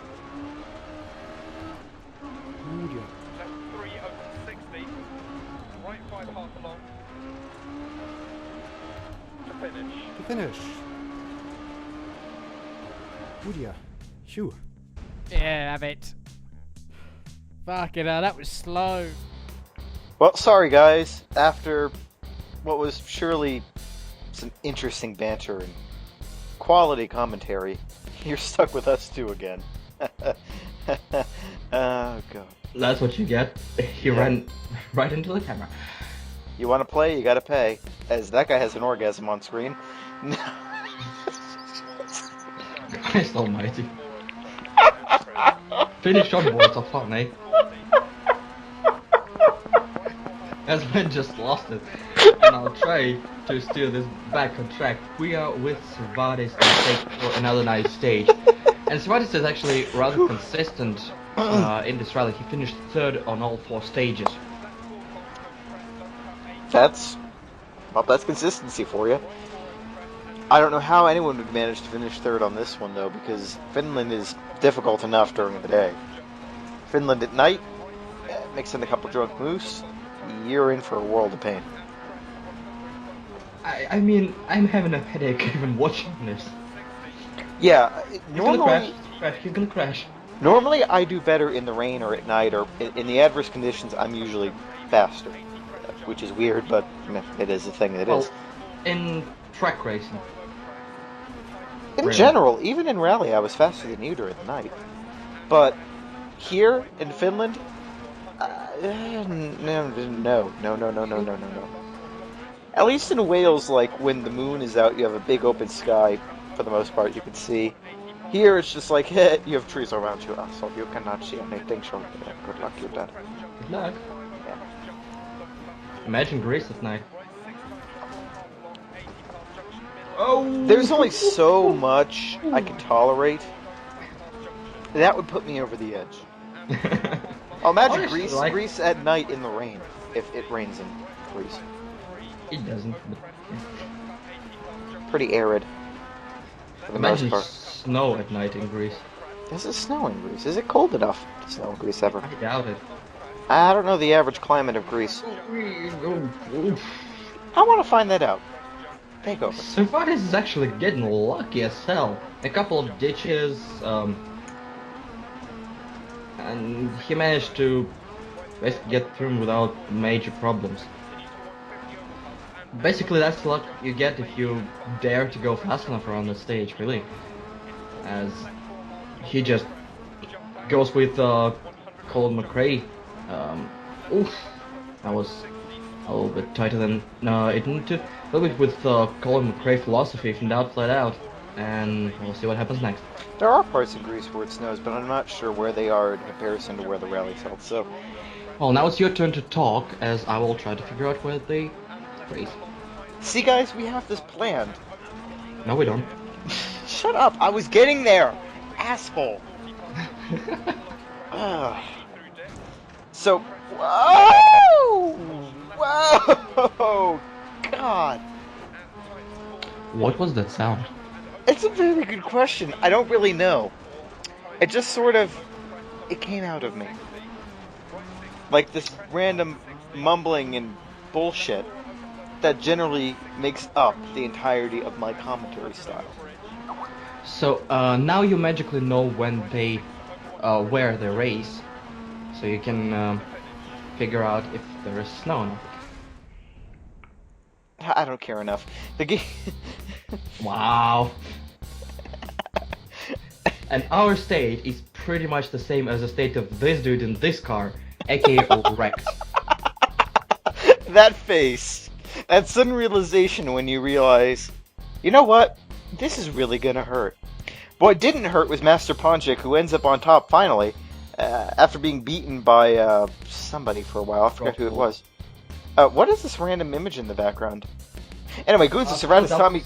Speaker 6: Ooh, dear.
Speaker 4: Left 3 open 60. Right 5 half long. To finish.
Speaker 6: To finish. Ooh, dear. Phew.
Speaker 3: Yeah, have it. Fucking hell, that was slow.
Speaker 1: Well, sorry guys. After what was surely some interesting banter and quality commentary, you're stuck with us two again. Oh god.
Speaker 2: That's what you get. He ran right into the camera.
Speaker 1: You want to play? You gotta pay. As that guy has an orgasm on screen.
Speaker 2: Christ almighty. Finish on boards are fun, eh? As Ben just lost it, and I'll try to steer this back on track. We are with Cervantes to take for another nice stage. And Smartis is actually rather consistent in this rally. He finished third on all 4 stages.
Speaker 1: That's consistency for you. I don't know how anyone would manage to finish third on this one, though, because Finland is difficult enough during the day. Finland at night, mix in a couple drunk moose, you're in for a world of pain.
Speaker 2: I mean, I'm having a headache even watching this.
Speaker 1: Yeah,
Speaker 2: He's gonna crash. He's gonna crash.
Speaker 1: Normally I do better in the rain or at night, or in the adverse conditions I'm usually faster. Which is weird, but it is a thing that is.
Speaker 2: In track racing.
Speaker 1: In general, even in rally, I was faster than you during the night. But here in Finland, no. At least in Wales, like when the moon is out, you have a big open sky. For the most part, you can see. Here, it's just like you have trees around you, so you cannot see anything. So good luck, you're dead.
Speaker 2: Good luck.
Speaker 1: Yeah.
Speaker 2: Imagine Greece at night. Oh!
Speaker 1: There's only so much I can tolerate. That would put me over the edge. Oh, imagine
Speaker 2: Honestly,
Speaker 1: Greece at night in the rain, if it rains in Greece.
Speaker 2: It doesn't.
Speaker 1: Pretty arid. For the
Speaker 2: Imagine
Speaker 1: most part.
Speaker 2: snow at night in Greece.
Speaker 1: Does it snow in Greece? Is it cold enough to snow in Greece ever?
Speaker 2: I doubt it.
Speaker 1: I don't know the average climate of Greece. I want to find that out. Take over.
Speaker 2: Smartis is actually getting lucky as hell. A couple of ditches, and he managed to basically get through without major problems. Basically, that's the luck you get if you dare to go fast enough around the stage, really. As he just goes with Colin McRae. Oof, that was a little bit tighter than it needed to. A little bit with Colin McRae philosophy, from doubt flat out, and we'll see what happens next.
Speaker 1: There are parts of Greece where it snows, but I'm not sure where they are in comparison to where the rally's held. So,
Speaker 2: well, now it's your turn to talk, as I will try to figure out where they race.
Speaker 1: see, guys, we have this planned.
Speaker 2: No, we don't.
Speaker 1: Shut up! I was getting there, asshole. So, whoa, whoa, God.
Speaker 2: What was that sound?
Speaker 1: It's a very good question. I don't really know. It just sort of, it came out of me. Like this random mumbling and bullshit that generally makes up the entirety of my commentary style.
Speaker 2: So, now you magically know when they, where they race, so you can, figure out if there is snow or not.
Speaker 1: I don't care enough. The game...
Speaker 2: Wow. And our state is pretty much the same as the state of this dude in this car, aka wrecked.
Speaker 1: That face. That sudden realization when you realize, you know what? This is really gonna hurt. What didn't hurt was Master Ponchik, who ends up on top finally, after being beaten by somebody for a while. I forgot who it was. What is this random image in the background? Anyway, Goons surrounded Tommy.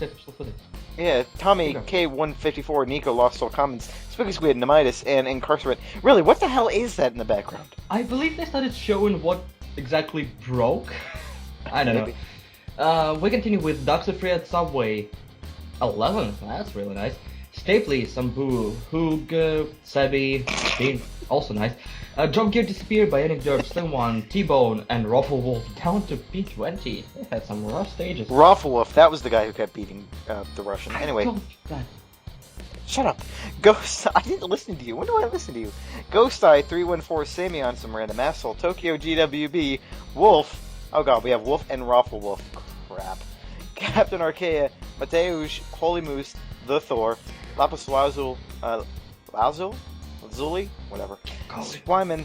Speaker 1: Yeah, Tommy K154, Nico lost all comments, Spooky Squid, Nemitis, and Incarcerate. Really, what the hell is that in the background?
Speaker 2: I believe they started showing what exactly broke. I don't know. We continue with Duxfree at Subway 11. That's really nice. Stapley, Sambu, Hoog, Sebi, Dean, also nice. Drop Gear Disappear, Bionic Derp, Slim One, T-Bone, and Raffle Wolf down to P20. They had some rough stages.
Speaker 1: Raffle Wolf, that was the guy who kept beating the Russian. Anyway. Shut up. Ghost, I didn't listen to you. When do I listen to you? Ghost Eye 314, Samion, some random asshole, Tokyo GWB, Wolf. Oh god, we have Wolf and Raffle Wolf. Crap. Captain Archaea, Mateusz, Holy Moose, The Thor, Lapis Lazuli, Lazuli? Whatever. Swyman,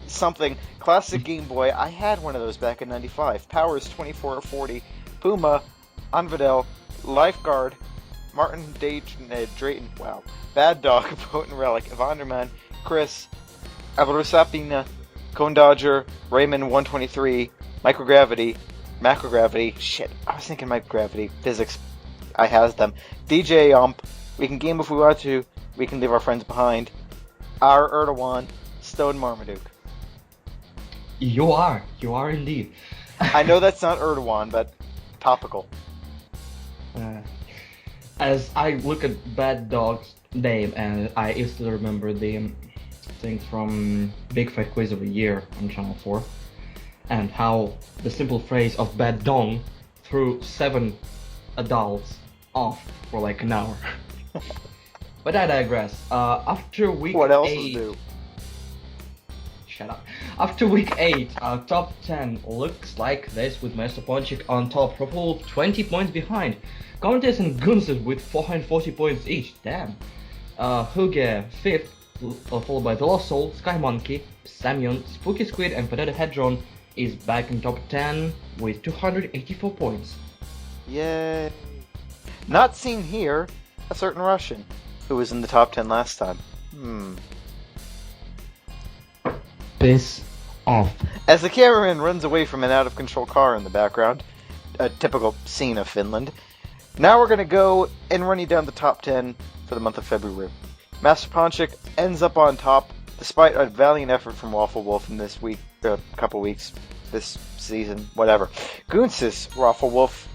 Speaker 1: something. Classic Game Boy. I had one of those back in '95. Powers 2440, Puma, Anvidel, Lifeguard, Martin Drayton, wow. Bad Dog, Potent Relic, Vonderman, Chris, Avarusapina, Cone Dodger, Raymond 123, Microgravity, Macrogravity, shit, I was thinking Microgravity, Physics, I has them, DJ We Can Game If We Want To, we can leave our friends behind. Our Erdogan, Stone Marmaduke.
Speaker 2: You are indeed.
Speaker 1: I know that's not Erdogan, but topical.
Speaker 2: As I look at Bad Dog's name, and I instantly remember the thing from Big Fat Quiz of a Year on Channel 4, and how the simple phrase of Bad Dong threw 7 adults off for like an hour. But I digress. After week
Speaker 1: What else
Speaker 2: 8,
Speaker 1: is new?
Speaker 2: Shut up. After week 8, our top 10 looks like this, with Master Ponchik on top, Propol 20 points behind. Countess and Gunses with 440 points each, damn. Huge 5th, followed by The Lost Soul, Sky Monkey, Samion, Spooky Squid, and Potato Head Drone is back in top 10 with 284 points.
Speaker 1: Yay. Not seen here, a certain Russian, who was in the top 10 last time.
Speaker 2: Piss off.
Speaker 1: As the cameraman runs away from an out-of-control car in the background, a typical scene of Finland, now we're going to go and run you down the top 10 for the month of February. Master Ponchik ends up on top, despite a valiant effort from Waffle Wolf in this week, couple weeks, this season, whatever. Goonsis, Waffle Wolf,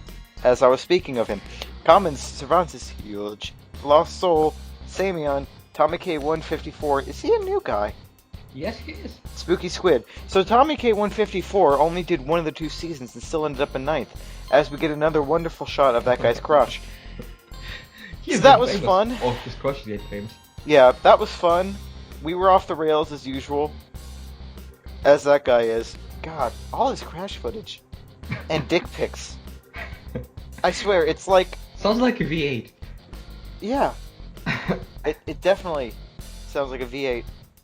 Speaker 1: as I was speaking of him. Commons, Cervantes, huge. Lost Soul, Samion, Tommy K154, is he a new guy?
Speaker 2: Yes, he is.
Speaker 1: Spooky Squid. So Tommy K154 only did one of the 2 seasons and still ended up in 9th, as we get another wonderful shot of that guy's crotch. So that was fun.
Speaker 2: Oh, his crotch get famous.
Speaker 1: Yeah, that was fun. We were off the rails as usual, as that guy is. God, all his crash footage. And dick pics. I swear, it's like...
Speaker 2: Sounds like a V8.
Speaker 1: Yeah. It definitely sounds like a V8.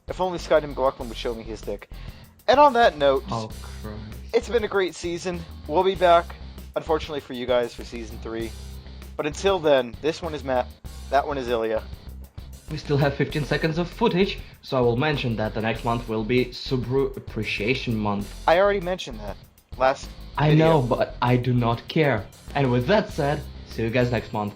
Speaker 1: If only Scott McLaughlin would show me his dick. And on that note,
Speaker 2: Oh, Christ.
Speaker 1: it's been a great season. We'll be back, unfortunately for you guys, for Season 3. But until then, this one is Matt, that one is Ilya.
Speaker 2: We still have 15 seconds of footage, so I will mention that the next month will be Subaru Appreciation Month.
Speaker 1: I already mentioned that last
Speaker 2: I
Speaker 1: video.
Speaker 2: know, but I do not care. And with that said, see you guys next month.